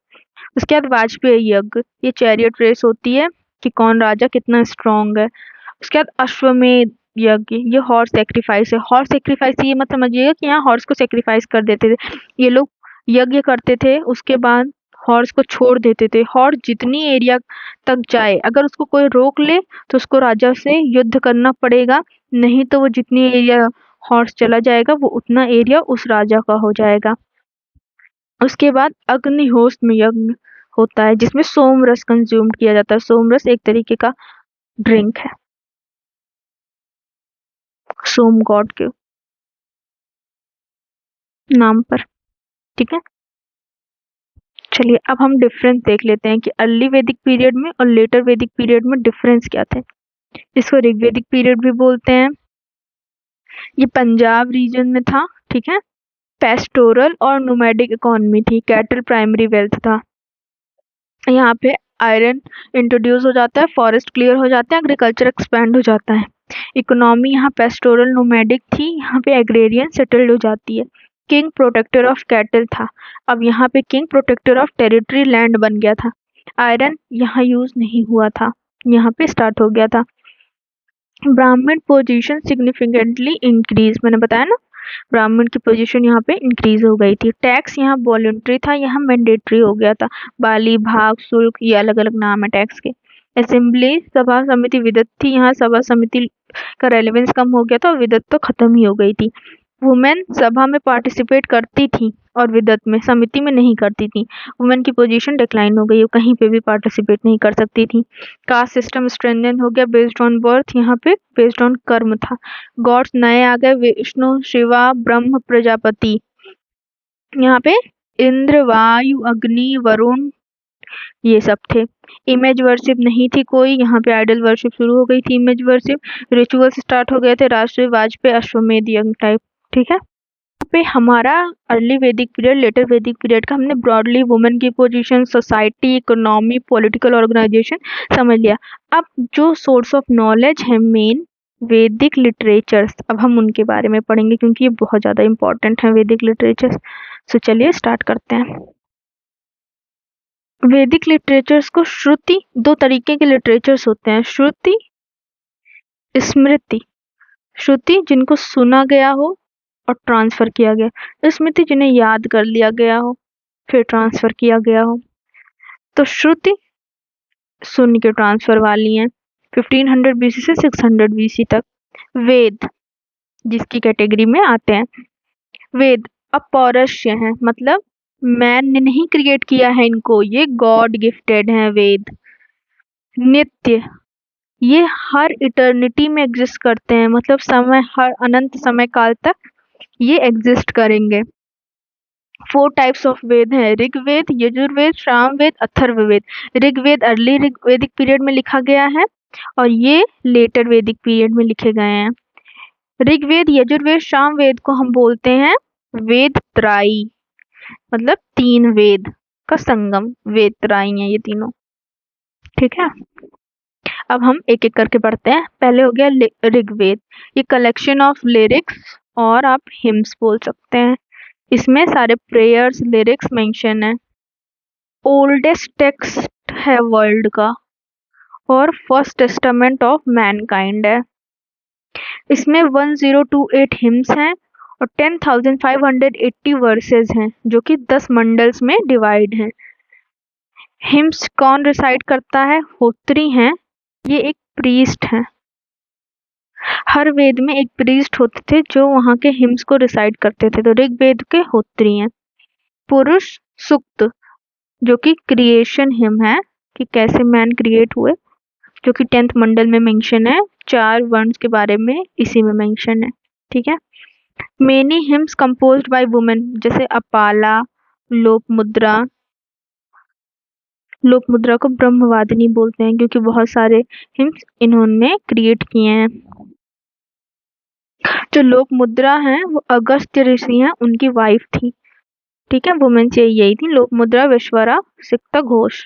उसके बाद वाजपेयी यज्ञ, ये चैरियट रेस होती है कि कौन राजा कितना स्ट्रांग है। उसके बाद अश्वमेध यज्ञ, ये हॉर्स सेक्रीफाइस है। हॉर्स सेक्रीफाइस ये मत समझिएगा कि यहाँ हॉर्स को सेक्रीफाइस कर देते थे, ये लोग यज्ञ करते थे, उसके बाद हॉर्स को छोड़ देते थे। हॉर्स जितनी एरिया तक जाए, अगर उसको कोई रोक ले तो उसको राजा से युद्ध करना पड़ेगा, नहीं तो वो जितनी एरिया हॉर्स चला जाएगा वो उतना एरिया उस राजा का हो जाएगा। उसके बाद अग्निहोत्र यज्ञ होता है, जिसमें सोमरस कंज्यूम किया जाता है। सोमरस एक तरीके का ड्रिंक है, सोम गॉड के नाम पर। ठीक है, चलिए अब हम डिफरेंस देख लेते हैं कि अर्ली वैदिक पीरियड में और लेटर वैदिक पीरियड में डिफरेंस क्या थे। इसको ऋग्वेदिक पीरियड भी बोलते हैं। ये पंजाब रीजन में था। ठीक है, पेस्टोरल और नोमैडिक इकोनॉमी थी, कैटल प्राइमरी वेल्थ था। यहाँ पे आयरन इंट्रोड्यूस हो जाता है, फॉरेस्ट क्लियर हो जाते हैं, एग्रीकल्चर एक्सपैंड हो जाता है। इकोनॉमी यहाँ पेस्टोरल नोमैडिक थी, यहाँ पे एग्रेरियन सेटल्ड हो जाती है। किंग प्रोटेक्टर ऑफ कैटल था, अब यहाँ पे king protector of territory land बन गया था। आयरन यहाँ यूज नहीं हुआ था, यहाँ पे स्टार्ट हो गया था। ब्राह्मण पोजीशन सिग्निफिकेंटली इंक्रीज, मैंने बताया ना ब्राह्मण की पोजीशन यहाँ पे इंक्रीज हो गई थी। टैक्स यहाँ वॉलंटरी था, यहाँ मैंडेटरी हो गया था। बाली, भाग, शुल्क, ये अलग अलग नाम है टैक्स के। असेंबली सभा समिति विदत थी, यहाँ सभा समिति का रेलेवेंस कम हो गया था और विदत तो खत्म ही हो गई थी। वुमेन सभा में पार्टिसिपेट करती थी और विदत में, समिति में नहीं करती थी। वुमेन की पोजीशन डिक्लाइन हो गई, वो कहीं पे भी पार्टिसिपेट नहीं कर सकती थी। कास्ट सिस्टम स्ट्रेंथन हो गया बेस्ड ऑन बर्थ, यहाँ पे बेस्ड ऑन कर्म था। गॉड्स नए आ गए, विष्णु, शिवा, ब्रह्म, प्रजापति। यहाँ पे इंद्र, वायु, अग्नि, वरुण, ये सब थे। इमेज वर्शिप नहीं थी कोई, यहाँ पे आइडल वर्शिप शुरू हो गई थी, इमेज वर्शिप। रिचुअल्स स्टार्ट हो गए थे, राष्ट्रीय वाजपेयी, अश्वमेध यज्ञ टाइप। ठीक है, पे हमारा अर्ली वैदिक पीरियड, लेटर वैदिक पीरियड का हमने ब्रॉडली वुमेन की position, society, economy, political organisation समझ लिया। अब जो सोर्स ऑफ नॉलेज है मेन वैदिक लिटरेचर्स, अब हम उनके बारे में पढ़ेंगे क्योंकि ये बहुत ज़्यादा इंपॉर्टेंट है वैदिक लिटरेचर्स। तो चलिए स्टार्ट करते हैं। वैदिक लिटरेचर्स को श्रुति, दो तरीके के लिटरेचर्स होते हैं, श्रुति, स्मृति। श्रुति जिनको सुना गया हो और ट्रांसफर किया गया, स्मृति जिन्हें याद कर लिया गया हो फिर ट्रांसफर किया गया हो। तो श्रुति सुन के ट्रांसफर वाली हैं 1500 बीसी से 600 बीसी तक। वेद जिसकी कैटेगरी में आते हैं, वेद अपौरुषीय हैं, मतलब मैन ने नहीं क्रिएट किया है इनको, ये गॉड गिफ्टेड हैं वेद। नित्य, ये हर इटर्निटी में एग्जिस्ट करते हैं, मतलब समय, हर अनंत समय काल तक ये एग्जिस्ट करेंगे। 4 टाइप्स ऑफ वेद हैं, ऋग्वेद, यजुर्वेद, सामवेद, अथर्ववेद। ऋग्वेद अर्ली वैदिक पीरियड में लिखा गया है और ये लेटर वैदिक पीरियड में लिखे गए हैं। ऋग्वेद, यजुर्वेद, सामवेद को हम बोलते हैं वेद त्राई, मतलब 3 वेद का संगम, वेद त्राई हैं ये तीनों। ठीक है, अब हम एक एक करके पढ़ते हैं। पहले हो गया ऋग्वेद, ये कलेक्शन ऑफ लिरिक्स और आप हिम्स बोल सकते हैं, इसमें सारे प्रेयर्स, लिरिक्स मेंशन है। ओल्डेस्ट टेक्स्ट है वर्ल्ड का और फर्स्ट टेस्टामेंट ऑफ मैनकाइंड है। इसमें 1028 हिम्स हैं और 10,580 वर्सेस हैं जो कि 10 मंडल्स में डिवाइड हैं। हिम्स कौन रिसाइट करता है? होत्री हैं, ये एक प्रीस्ट हैं। हर वेद में एक प्रीस्ट होते थे जो वहाँ के हिम्स को रिसाइट करते थे, तो ऋग्वेद के होत्री हैं। पुरुष सूक्त जो कि क्रिएशन हिम है कि कैसे मैन क्रिएट हुए, जो कि 10th मंडल में मेंशन है। 4 वर्ड्स के बारे में इसी में मेंशन है। ठीक है, many hymns composed by women, जैसे अपाला, लोकमुद्रा। लोकमुद्रा को ब्रह्मवादिनी बोलते हैं क्योंकि बहुत सारे हिम्स इन्होंने क्रिएट किए हैं। जो लोकमुद्रा हैं वो अगस्त्य ऋषि हैं, उनकी वाइफ थी। ठीक है, वुमेन से यही थी, लोकमुद्रा, विश्वरा, सिक्ता, घोष।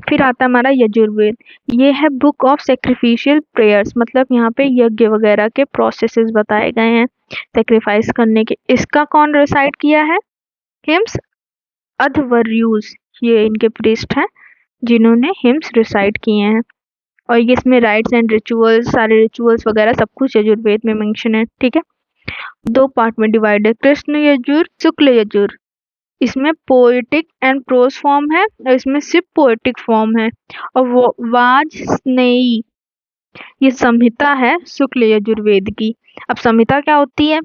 फिर आता है हमारा यजुर्वेद, ये है बुक ऑफ सेक्रिफिशियल प्रेयर्स, मतलब यहाँ पे यज्ञ वगैरह के प्रोसेसेस बताए गए हैं सेक्रीफाइस करने के। इसका कौन रिसाइट किया है? हिम्स अध्वर्युस, ये इनके प्रीस्ट हैं जिन्होंने हिम्स रिसाइट किए हैं। और ये इसमें राइट्स एंड रिचुअल्स, सारे रिचुअल्स वगैरह सब कुछ यजुर्वेद में मेंशन है। ठीक है, 2 पार्ट में डिवाइड है, कृष्ण यजुर, शुक्ल यजुर। इसमें पोएटिक एंड प्रोज फॉर्म है और इसमें सिर्फ पोएटिक फॉर्म है। और वो वाजस्नेयी, ये संहिता है शुक्ल यजुर्वेद की। अब संहिता क्या होती है?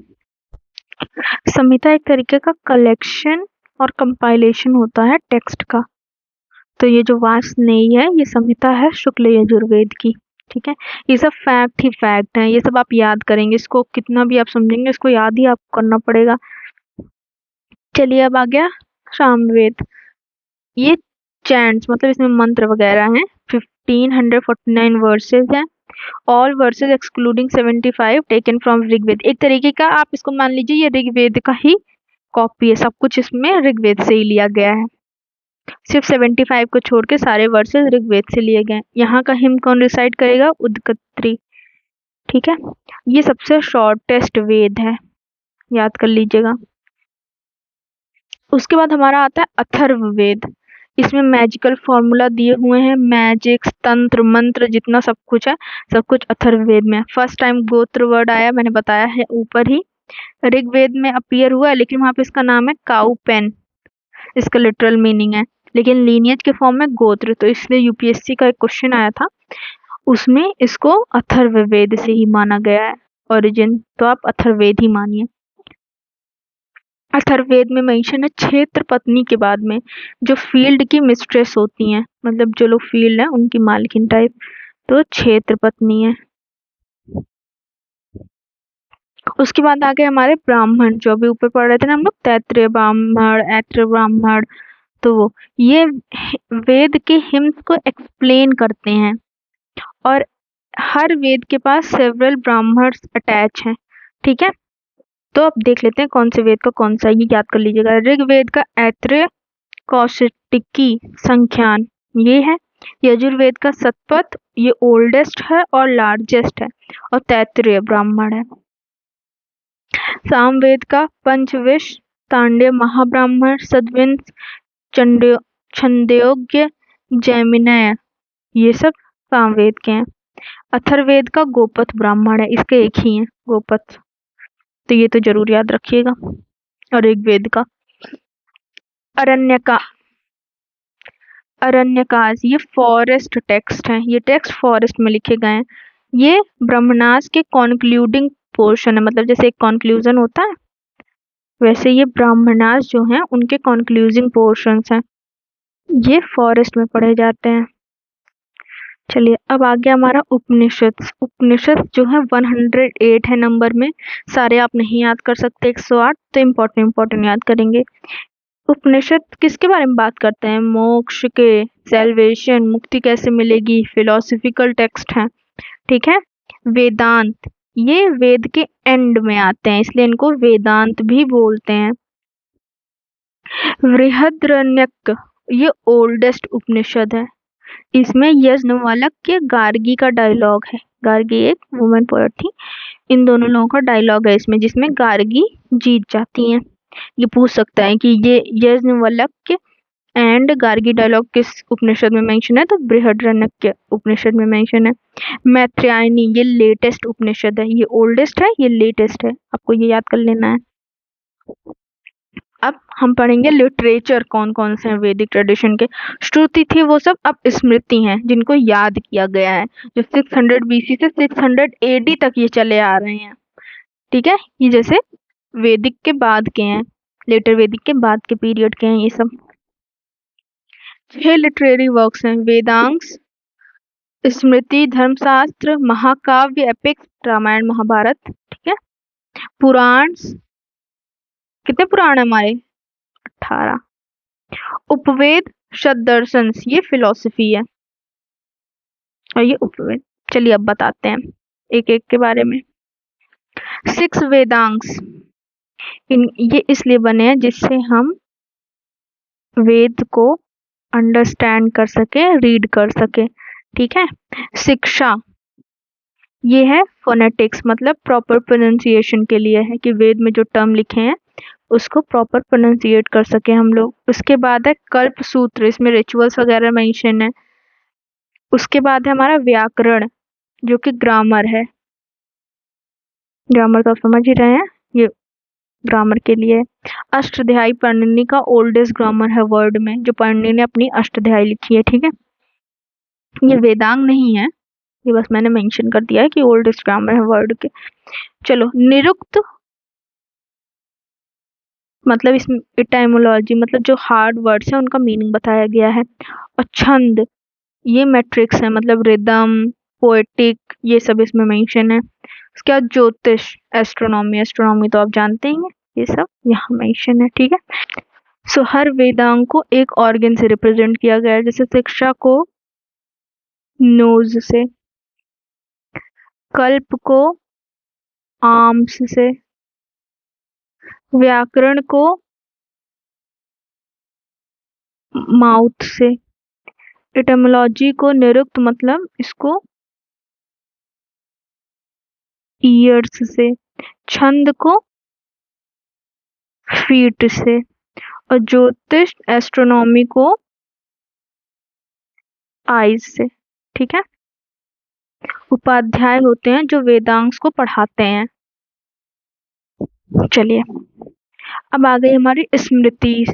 संहिता एक तरीके का कलेक्शन और कंपाइलेशन होता है टेक्स्ट का। तो ये जो वाजस्नेयी है ये संहिता है शुक्ल यजुर्वेद की। ठीक है, ये सब फैक्ट ही फैक्ट है, ये सब आप याद करेंगे, इसको कितना भी आप समझेंगे इसको याद ही आपको करना पड़ेगा। चलिए अब आ गया सामवेद, ये चैंट्स, मतलब इसमें मंत्र वगैरह हैं। 1549 वर्सेस हैं, all verses excluding 75 taken from Rigveda. एक तरीके का आप इसको मान लीजिए ये ऋग्वेद का ही कॉपी है, सब कुछ इसमें ऋग्वेद से ही लिया गया है, सिर्फ 75 को छोड़ के सारे वर्सेस ऋग्वेद से लिए गए। यहाँ का हिम कौन रिसाइट करेगा? उदकत्री। ठीक है, ये सबसे शॉर्टेस्ट वेद है, याद कर लीजिएगा। उसके बाद हमारा आता है अथर्ववेद, इसमें मैजिकल फॉर्मूला दिए हुए हैं, मैजिक, तंत्र, मंत्र, जितना सब कुछ है, सब कुछ अथर्ववेद में। फर्स्ट टाइम गोत्र वर्ड आया, मैंने बताया है ऊपर ही। ऋग्वेद में अपीयर हुआ है, लेकिन वहां पे इसका नाम है काउ पेन, इसका लिटरल मीनिंग है, लेकिन लीनियज के फॉर्म में गोत्र। तो इसलिए यूपीएससी का एक क्वेश्चन आया था, उसमें इसको अथर्ववेद से ही माना गया है ओरिजिन, तो आप अथर्ववेद ही मानिए। अथर्ववेद में मेंशन है क्षेत्र पत्नी के बाद में जो फील्ड की मिस्ट्रेस होती हैं, मतलब जो लोग फील्ड है उनकी मालकिन टाइप, तो क्षेत्र पत्नी है। उसके बाद आगे हमारे ब्राह्मण, जो अभी ऊपर पढ़ रहे थे ना हम लोग, तैत्तिरीय ब्राह्मण, ऐत्र ब्राह्मण, तो वो ये वेद के हिम्स को एक्सप्लेन करते हैं, और हर वेद के पास सेवरल ब्राह्मण्स अटैच हैं। ठीक है, तो अब देख लेते हैं कौन से वेद का कौन सा, ये याद कर लीजिएगा। ऋग्वेद का ऐत्रेय कौशिकी संख्यान ये है, यजुर्वेद का सतपथ ये ओल्डेस्ट है और लार्जेस्ट है, और तैत्तिरीय ब्राह्मण है। सामवेद का पंचविश, तांडव महाब्राह्मण, सद्विंस, छंदोग्य, जैमिनय, ये सब सामवेद के हैं। अथर्ववेद का गोपथ ब्राह्मण है, इसके एक ही हैं गोपथ, तो ये तो जरूर याद रखिएगा। और ऋग्वेद का अरण्यकाश ये फॉरेस्ट टेक्स्ट हैं, ये टेक्स्ट फॉरेस्ट में लिखे गए हैं। ये ब्रह्मणास के कॉन्क्लूडिंग पोर्शन है, मतलब जैसे एक कॉन्क्लूजन होता है वैसे ये ब्राह्मणास जो हैं उनके कॉन्क्लूजिंग पोर्शंस हैं, ये फॉरेस्ट में पढ़े जाते हैं। चलिए अब आ गया हमारा उपनिषद। उपनिषद जो है 108 है नंबर में, सारे आप नहीं याद कर सकते 108, तो इम्पोर्टेंट याद करेंगे। उपनिषद किसके बारे में बात करते हैं? मोक्ष के, सैल्वेशन, मुक्ति कैसे मिलेगी, फिलोसफिकल टेक्स्ट है। ठीक है, वेदांत ये वेद के एंड में आते हैं, इसलिए इनको वेदांत भी बोलते हैं। बृहदारण्यक ये ओल्डेस्ट उपनिषद है, इसमें यज्ञवल्क्य गार्गी का डायलॉग है। गार्गी एक वुमेन पोएट थी, इन दोनों लोगों का डायलॉग है इसमें, जिसमें गार्गी जीत जाती हैं। ये पूछ सकता है कि ये यज्ञवल्क्य एंड गार्गी डायलॉग किस उपनिषद में मेंशन है, तो बृहदारण्यक उपनिषद में मेंशन है। मैत्रेयनी ये लेटेस्ट उपनिषद है, ये ओल्डेस्ट है, ये लेटेस्ट है, आपको ये याद कर लेना है। अब हम पढ़ेंगे लिटरेचर कौन कौन से हैं वैदिक ट्रेडिशन के। श्रुति थी वो सब अब स्मृति हैं, जिनको याद किया गया है, जो 600 बीसी से 600 एडी तक ये चले आ रहे हैं। ठीक है, ये जैसे वैदिक के बाद के हैं, लेटर वैदिक के बाद के पीरियड के हैं ये सब। 6 लिटरेरी वर्क्स हैं, वेदांश, स्मृति, धर्मशास्त्र, महाकाव्य, एपिक्स, रामायण महाभारत। ठीक है, पुराण, कितने पुराण है हमारे? 18। उपवेद, षड्दर्शन ये फिलॉसफी है, और ये उपवेद। चलिए अब बताते हैं एक एक के बारे में। 6 वेदांश ये इसलिए बने हैं जिससे हम वेद को अंडरस्टैंड कर सके, रीड कर सके। ठीक है, शिक्षा ये है फोनेटिक्स, मतलब प्रॉपर प्रोनाउंसिएशन के लिए है, कि वेद में जो टर्म लिखे हैं उसको प्रॉपर प्रोनाउंसिएट कर सके हम लोग। उसके बाद है कल्प सूत्र, इसमें रिचुअल्स वगैरह मेंशन है। उसके बाद है हमारा व्याकरण, जो कि ग्रामर है। ग्रामर तो आप समझ ही रहे हैं, ये ग्रामर के लिए। अष्टाध्यायी पाणिनि का ओल्डेस्ट ग्रामर है वर्ल्ड में, जो पाणिनि ने अपनी अष्टाध्यायी लिखी है। ठीक है, ये वेदांग नहीं है, ये बस मैंने मेंशन कर दिया है कि ओल्डेस्ट ग्रामर है वर्ल्ड के। चलो, निरुक्त मतलब इसमें इटाइमोलॉजी, मतलब जो हार्ड वर्ड्स हैं उनका मीनिंग बताया गया है। और छंद ये मैट्रिक्स है, मतलब रिदम, पोएटिक, ये सब इसमें मेंशन है। उसके बाद ज्योतिष, एस्ट्रोनॉमी, एस्ट्रोनॉमी तो आप जानते ही हैं, ये सब यहाँ मेंशन है। ठीक है, सो हर वेदांग को एक ऑर्गन से रिप्रेजेंट किया गया है, जैसे शिक्षा को नोज से, कल्प को आर्म्स से, व्याकरण को माउथ से, एटमोलॉजी को निरुक्त मतलब इसको ईयर्स से, छंद को फीट से, और ज्योतिष एस्ट्रोनॉमी को आइज से, ठीक है। उपाध्याय होते हैं जो वेदांश को पढ़ाते हैं। चलिए, अब आ गई हमारी स्मृति।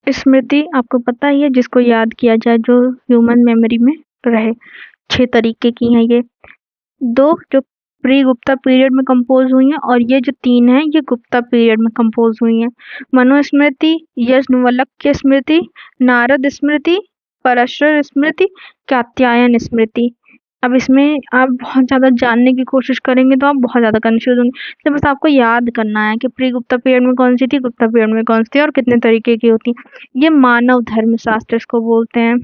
स्मृति आपको पता ही है, जिसको याद किया जाए, जो ह्यूमन मेमोरी में रहे। 6 तरीके की हैं ये। 2 जो प्री गुप्ता पीरियड में कंपोज हुई हैं, और ये जो 3 हैं ये गुप्ता पीरियड में कंपोज हुई हैं। मनुस्मृति, याज्ञवल्क्य स्मृति, नारद स्मृति, पराशर स्मृति, कात्यायन स्मृति। अब इसमें आप बहुत ज़्यादा जानने की कोशिश करेंगे तो आप बहुत ज़्यादा कन्फ्यूज होंगे। तो बस आपको याद करना है कि प्री गुप्ता पीरियड में कौन सी थी, गुप्ता पीरियड में कौन सी थी, और कितने तरीके की होती हैं। ये मानव धर्म शास्त्र इसको बोलते हैं।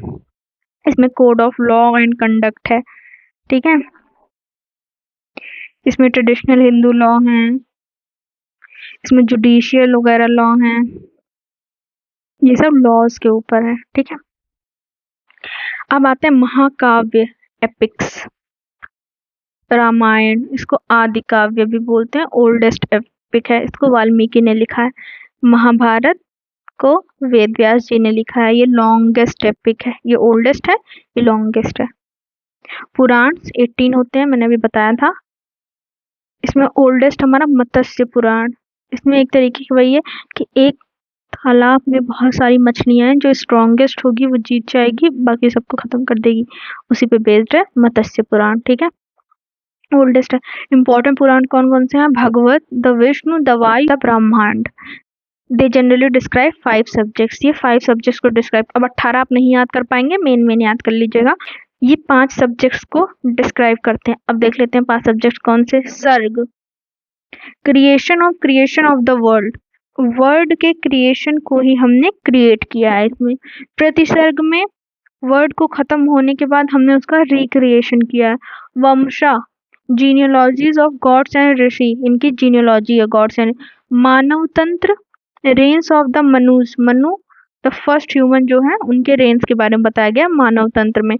इसमें code of law and conduct है, ठीक है। इसमें ट्रेडिशनल हिंदू लॉ हैं, इसमें जुडिशियल वगैरह लॉ हैं। ये सब लॉज के ऊपर है, ठीक है। अब आते हैं महाकाव्य, एपिक्स। रामायण, इसको आदि काव्य भी बोलते हैं, ओल्डेस्ट एपिक है, इसको वाल्मीकि ने लिखा है। महाभारत को वेद व्यास जी ने लिखा है, ये लॉन्गेस्ट एपिक है। ये ओल्डेस्ट है, ये लॉन्गेस्ट है। पुराण 18 होते हैं, मैंने अभी बताया था। इसमें ओल्डेस्ट हमारा मत्स्य पुराण। इसमें एक तरीके की वही है कि एक तालाब में बहुत सारी मछलियां हैं, जो स्ट्रॉन्गेस्ट होगी वो जीत जाएगी, बाकी सबको खत्म कर देगी। उसी पे बेस्ड है मत्स्य पुराण, ठीक है। ओल्डेस्ट है। इंपॉर्टेंट पुराण कौन कौन से हैं? भगवत, द विष्णु, द वायु, द ब्रह्मांड। They generally describe 5 subjects. ये 5 सब्जेक्ट्स को डिस्क्राइब, अब 18 आप नहीं याद कर पाएंगे, मेन याद कर लीजिएगा। ये 5 सब्जेक्ट्स को डिस्क्राइब करते हैं। अब देख लेते हैं 5 सब्जेक्ट्स कौन से। सर्ग, creation of the world. Word के क्रिएशन को ही हमने क्रिएट किया है इसमें। प्रतिसर्ग में वर्ड को खत्म होने के बाद हमने उसका रिक्रिएशन किया है। वंशा, जीनियोलॉजीज ऑफ गॉड्स एंड ऋषि, इनकी जीनियोलॉजी है गॉड्स एंड। मानव तंत्र, Reigns of the Manuj, Manu the first human जो है, उनके रेंस के बारे में बताया गया मानव तंत्र में।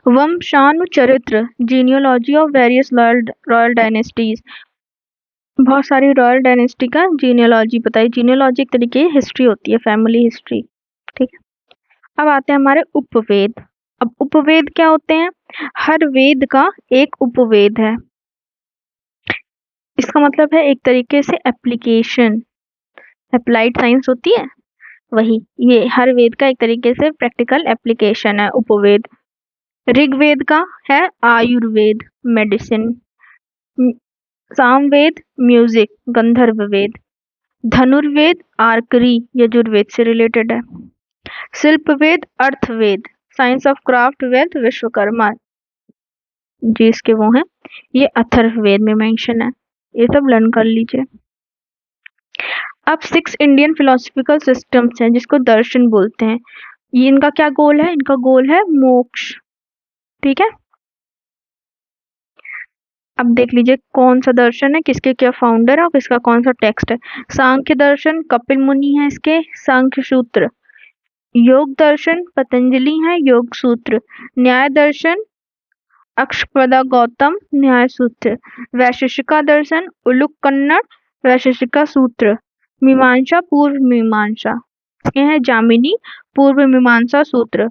वंशानुचरित्र, genealogy of various royal dynasties, बहुत सारी रॉयल डायनेस्टी का जीनियोलॉजी बताई। जीनियोलॉजी एक तरीके की हिस्ट्री होती है, फैमिली हिस्ट्री, ठीक है। अब आते हैं हमारे उपवेद। अब उपवेद क्या होते हैं? हर वेद का एक उपवेद है। इसका मतलब है एक तरीके से एप्लीकेशन, अप्लाइड साइंस होती है वही। ये हर वेद का एक तरीके से प्रैक्टिकल एप्लीकेशन है उपवेद। ऋग्वेद का है आयुर्वेद, मेडिसिन। सामवेद म्यूजिक, गंधर्व वेद। धनुर्वेद आर्करी, यजुर्वेद से रिलेटेड है। शिल्पवेद अर्थवेद, साइंस ऑफ क्राफ्ट वेद, विश्वकर्मा जी इसके वो हैं। ये अथर्ववेद में मेंशन है, ये सब लर्न कर लीजिए। अब 6 इंडियन फिलोसफिकल सिस्टम्स हैं, जिसको दर्शन बोलते हैं। ये इनका क्या गोल है? इनका गोल है मोक्ष, ठीक है। अब देख लीजिए कौन सा दर्शन है, किसके क्या फाउंडर है और किसका कौन सा टेक्स्ट है। सांख्य दर्शन कपिल मुनि है इसके, सांख्य सूत्र। योग दर्शन पतंजलि है, योग सूत्र। न्याय दर्शन अक्षपदा गौतम, न्याय सूत्र। वैशेषिका दर्शन उलुक कन्नड़, वैशेषिका सूत्र। मीमांसा पूर्व मीमांसा, ये है जामिनी, पूर्व मीमांसा सूत्र।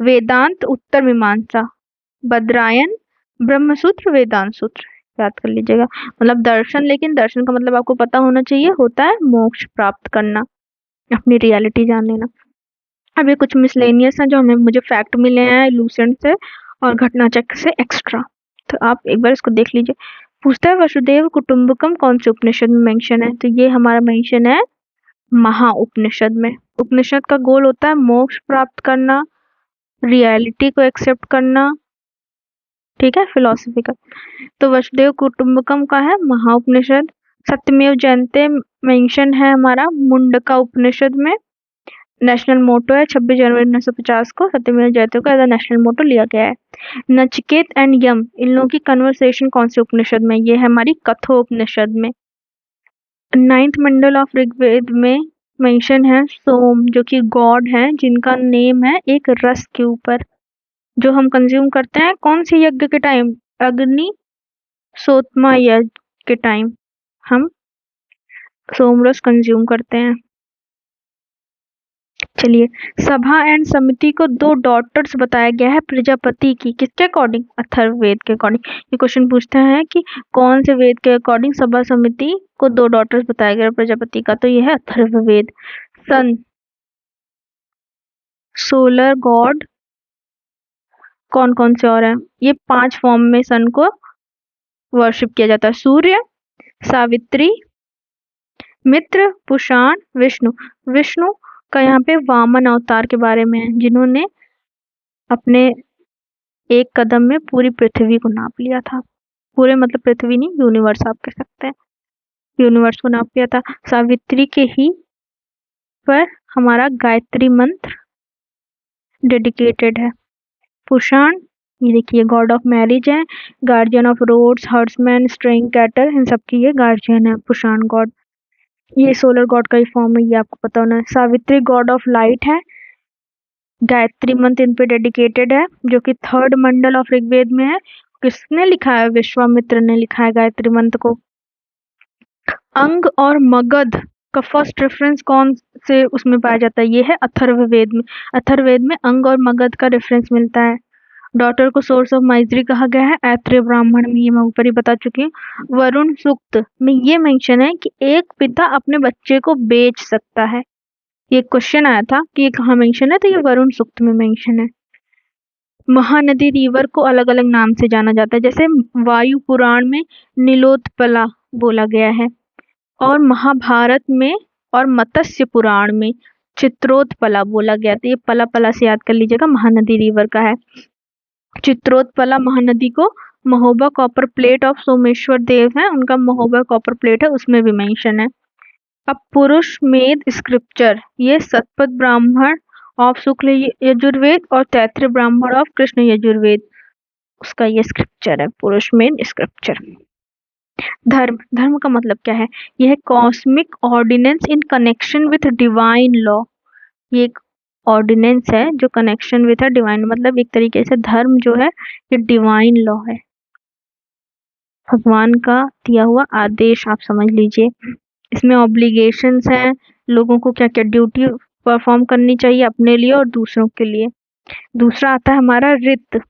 वेदांत उत्तर मीमांसा, बद्रायन ब्रह्मसूत्र, वेदांत सूत्र। याद कर लीजिएगा। मतलब दर्शन, लेकिन दर्शन का मतलब आपको पता होना चाहिए, होता है मोक्ष प्राप्त करना, अपनी रियलिटी जान लेना। अब ये कुछ मिसलेनियस हैं जो मुझे फैक्ट मिले हैं लूसेंट से और घटना चक्र से एक्स्ट्रा, तो आप एक बार इसको देख लीजिए। पूछता है वसुदेव कुटुंबकम कौन से उपनिषद में मेंशन है? तो ये हमारा मेंशन है महा उपनिषद में। उपनिषद का गोल होता है मोक्ष प्राप्त करना, रियलिटी को एक्सेप्ट करना, ठीक है, फिलोसफी का। तो वसुदेव कुटुंबकम का है महा उपनिषद। सत्यमेव जयते मेंशन है हमारा मुंडका उपनिषद में। नेशनल मोटो है 26 जनवरी 1950 को सत्यमेव जयते को एज अ नेशनल मोटो लिया गया है। नचिकेत एंड यम, इन लोगों की कन्वर्सेशन कौन से उपनिषद में? ये है हमारी कठोपनिषद में। 9th मंडल ऑफ ऋग्वेद में मेंशन है सोम, जो कि गॉड है, जिनका नेम है एक रस के ऊपर, जो हम कंज्यूम करते हैं कौन से यज्ञ के टाइम? अग्नि सोतमा यज्ञ के टाइम हम सोमरस कंज्यूम करते हैं। चलिए, सभा एंड समिति को 2 डॉटर्स बताया गया है प्रजापति की, किसके अकॉर्डिंग? अथर्ववेद के अकॉर्डिंग। ये क्वेश्चन पूछते हैं कि कौन से वेद के अकॉर्डिंग सभा समिति को 2 डॉटर्स बताया गया प्रजापति का, तो ये है अथर्ववेद। सन, सोलर गॉड, कौन कौन से और हैं? ये 5 फॉर्म में सन को वर्शिप किया जाता है। सूर्य, सावित्री, मित्र, पुषाण, विष्णु। विष्णु का यहाँ पे वामन अवतार के बारे में है, जिन्होंने अपने एक कदम में पूरी पृथ्वी को नाप लिया था। पूरे मतलब पृथ्वी नहीं, यूनिवर्स आप कह सकते हैं, यूनिवर्स को नाप लिया था। सावित्री के ही पर हमारा गायत्री मंत्र डेडिकेटेड है। पुषाण, ये देखिए गॉड ऑफ मैरिज है, guardian of roads, herdsman, straying cattle, इन सब की ये गार्जियन है पुषाण गॉड। ये सोलर गॉड का ही फॉर्म है, ये आपको पता होना है। सावित्री गॉड ऑफ लाइट है, गायत्री मंत्र इन पे डेडिकेटेड है, जो कि 3rd मंडल ऑफ ऋग्वेद में है। किसने लिखा है? विश्वामित्र ने लिखा है गायत्री मंत्र को। अंग और मगध का फर्स्ट रेफरेंस कौन से उसमें पाया जाता है? ये है अथर्ववेद में। अथर्ववेद में अंग और मगध का रेफरेंस मिलता है। डॉटर को सोर्स ऑफ माइजरी कहा गया है ऐत्रेय ब्राह्मण में, ये मैं ऊपर ही बता चुकी हूँ। वरुण सूक्त में ये मेंशन है कि एक पिता अपने बच्चे को बेच सकता है। ये क्वेश्चन आया था कि ये कहाँ मेंशन है, तो ये वरुण सूक्त में मेंशन है। महानदी रिवर को अलग अलग नाम से जाना जाता है, जैसे वायु पुराण में नीलोत्पला बोला गया है, और महाभारत में और मत्स्य पुराण में चित्रोत्पला बोला गया। तो ये पला पला से याद कर लीजिएगा, महानदी रिवर का है। चित्रोत्पला महानदी को Mahoba copper plate of Someshwar Dev है, उनका महोबा कॉपर प्लेट है, उसमें भी मेंशन है। अब पुरुष मेद स्क्रिप्चर, ये सतपथ ब्राह्मण ऑफ शुक्ल यजुर्वेद और तैत्रीय ब्राह्मण ऑफ कृष्ण यजुर्वेद, उसका ये स्क्रिप्चर है, पुरुष मेद स्क्रिप्चर। धर्म, धर्म का मतलब क्या है? यह cosmic ordinance in connection with divine law. ये एक ऑर्डिनेंस है जो कनेक्शन विथ है डिवाइन, मतलब एक तरीके से धर्म जो है ये डिवाइन लॉ है, भगवान का दिया हुआ आदेश, आप समझ लीजिए। इसमें ऑब्लिगेशंस हैं, लोगों को क्या क्या ड्यूटी परफॉर्म करनी चाहिए अपने लिए और दूसरों के लिए। दूसरा आता है हमारा रित,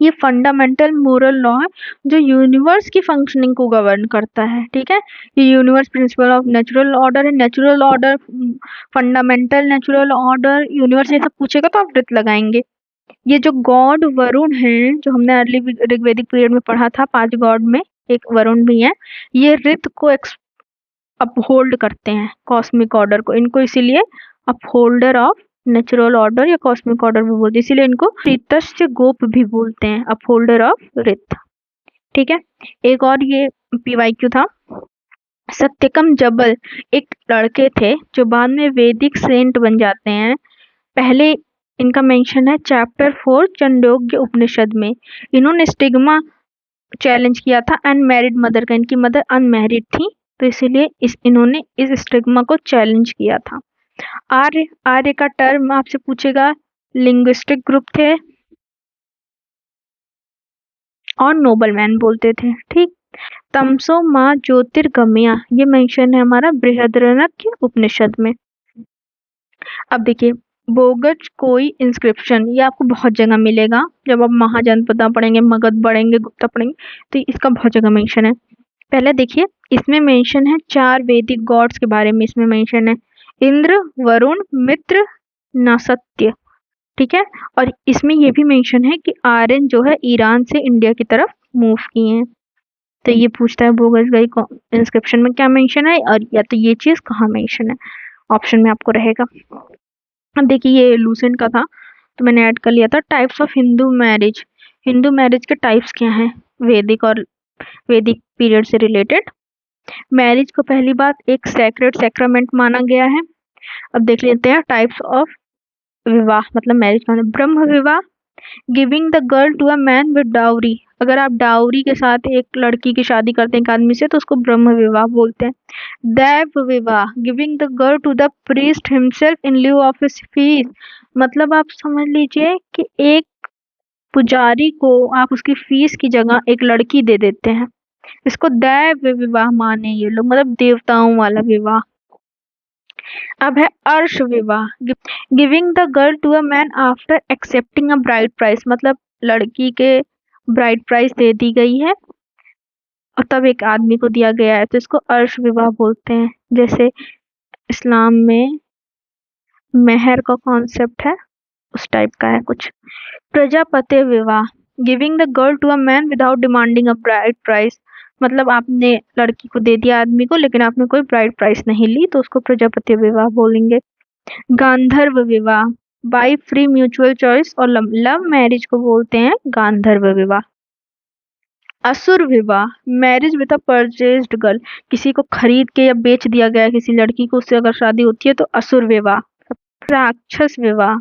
ये फंडामेंटल मोरल लॉ है जो यूनिवर्स की फंक्शनिंग को गवर्न करता है। ठीक है, ये universe principle of natural order है। Natural order, fundamental natural order, universe ये सब पूछेगा तो आप रित लगाएंगे। ये जो गॉड वरुण है, जो हमने अर्ली ऋग्वेदिक पीरियड में पढ़ा था, 5 गॉड में एक वरुण भी है, ये रित को अपहोल्ड करते हैं, कॉस्मिक ऑर्डर को। इनको इसीलिए अपहोल्डर ऑफ नेचुरल ऑर्डर या कॉस्मिक ऑर्डर भी बोलते हैं, इसीलिए इनको ऋतस्य गोप भी बोलते हैं, अपहोल्डर ऑफ ऋत। ठीक है, एक और ये पीवाईक्यू था। सत्यकम जबल एक लड़के थे जो बाद में वैदिक सेंट बन जाते हैं। पहले इनका मेंशन है चैप्टर 4 चांदोग्य उपनिषद में। इन्होंने स्टिग्मा चैलेंज किया था अनमैरिड मदर का, इनकी मदर अनमैरिड थी, तो इसीलिए इन्होंने इस स्टिग्मा को चैलेंज किया था। आर्य, आर्य का टर्म आपसे पूछेगा, लिंग्विस्टिक ग्रुप थे और नोबल मैन बोलते थे। ठीक, तमसो माँ ज्योतिर्गमया, ये मेंशन है हमारा बृहदारण्यक उपनिषद में। अब देखिए, बोगज कोई इंस्क्रिप्शन, ये आपको बहुत जगह मिलेगा जब आप महाजनपदा पढ़ेंगे, मगध पढ़ेंगे, गुप्ता पढ़ेंगे, तो इसका बहुत जगह मेंशन है। पहले देखिए, इसमें मेंशन है 4 वैदिक गॉड्स के बारे में, इसमें मेंशन है इंद्र, वरुण, मित्र, नसत्य। ठीक है, और इसमें ये भी मेंशन है कि आर्यन जो है ईरान से इंडिया की तरफ मूव किए हैं। तो ये पूछता है बोगस गई इंस्क्रिप्शन में क्या मेंशन है, और या तो ये चीज कहाँ मेंशन है, ऑप्शन में आपको रहेगा। अब देखिए, ये लूसेंट का था तो मैंने ऐड कर लिया था। Types of Hindu marriage, Hindu marriage के टाइप्स क्या हैं वैदिक और वैदिक पीरियड से रिलेटेड। मैरिज को पहली बात एक सैक्रेड सैक्रामेंट माना गया है। अब देख लेते हैं टाइप्स ऑफ विवाह, मतलब मैरिज का। ब्रह्म विवाह, giving the girl to a man with dowry, अगर आप डाउरी के साथ एक लड़की की शादी करते हैं एक आदमी से तो उसको ब्रह्म विवाह बोलते हैं। दैव विवाह, giving the girl to the priest himself in lieu of his fees, मतलब आप समझ लीजिए कि एक पुजारी को आप उसकी फीस की जगह एक लड़की दे देते हैं, इसको दैव विवाह माने ये लोग, मतलब देवताओं वाला विवाह। अब है अर्श विवाह, giving the girl to a man after accepting a bride price, मतलब लड़की के ब्राइड प्राइस दे दी गई है और तब एक आदमी को दिया गया है, तो इसको अर्श विवाह बोलते हैं। जैसे इस्लाम में मेहर का कॉन्सेप्ट है, उस टाइप का है कुछ। प्रजापत्य विवाह, giving the girl to a man without demanding a bride price, मतलब आपने लड़की को दे दिया आदमी को, लेकिन आपने कोई ब्राइड प्राइस नहीं ली, तो उसको प्रजापत्य विवाह बोलेंगे। गांधर्व विवाह, बाय फ्री म्यूचुअल चॉइस और लव मैरिज को बोलते हैं गांधर्व विवाह। असुर विवाह, marriage with a purchased girl, किसी को खरीद के या बेच दिया गया किसी लड़की को, उससे अगर शादी होती है तो असुर विवाह। राक्षस विवाह,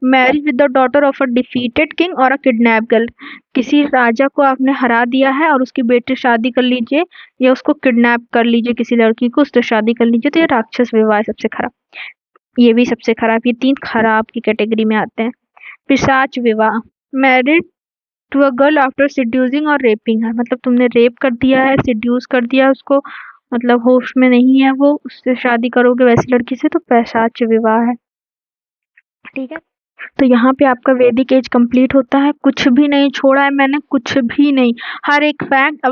marriage with the daughter of a defeated king और अ किडनैप गर्ल, किसी राजा को आपने हरा दिया है और उसकी बेटी शादी कर लीजिए, या उसको किडनैप कर लीजिए किसी लड़की को, उससे शादी कर लीजिए, तो ये राक्षस विवाह है सबसे खराब। ये भी सबसे खराब, ये 3 खराब की कैटेगरी में आते हैं। पिशाच विवाह, married to a girl after seducing और रेपिंग है, मतलब तुमने रेप कर दिया है, सिड्यूस कर दिया उसको, मतलब होश में नहीं है वो, उससे शादी करोगे वैसी लड़की से, तो पिशाच विवाह है। ठीक है, तो यहाँ पे आपका वैदिक एज कंप्लीट होता है। कुछ भी नहीं छोड़ा है मैंने, कुछ भी नहीं, हर एक फैक्ट।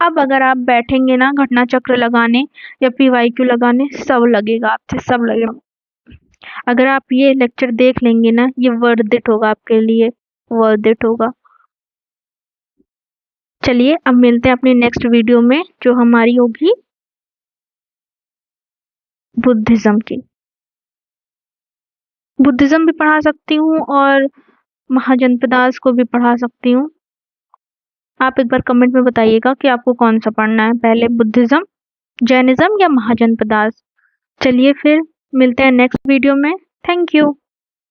अब अगर आप बैठेंगे ना घटना चक्र लगाने या पीवाईक्यू लगाने, सब लगेगा आपसे, सब लगेगा। अगर आप ये लेक्चर देख लेंगे ना, ये वर्थ इट होगा आपके लिए, वर्थ इट होगा। चलिए अब मिलते हैं अपनी नेक्स्ट वीडियो में, जो हमारी होगी बुद्धिज्म की। बुद्धिज्म भी पढ़ा सकती हूँ और महाजनपदास को भी पढ़ा सकती हूँ। आप एक बार कमेंट में बताइएगा कि आपको कौन सा पढ़ना है, पहले बुद्धिज्म, जैनिज्म या महाजनपदास। चलिए फिर मिलते हैं नेक्स्ट वीडियो में। Thank you.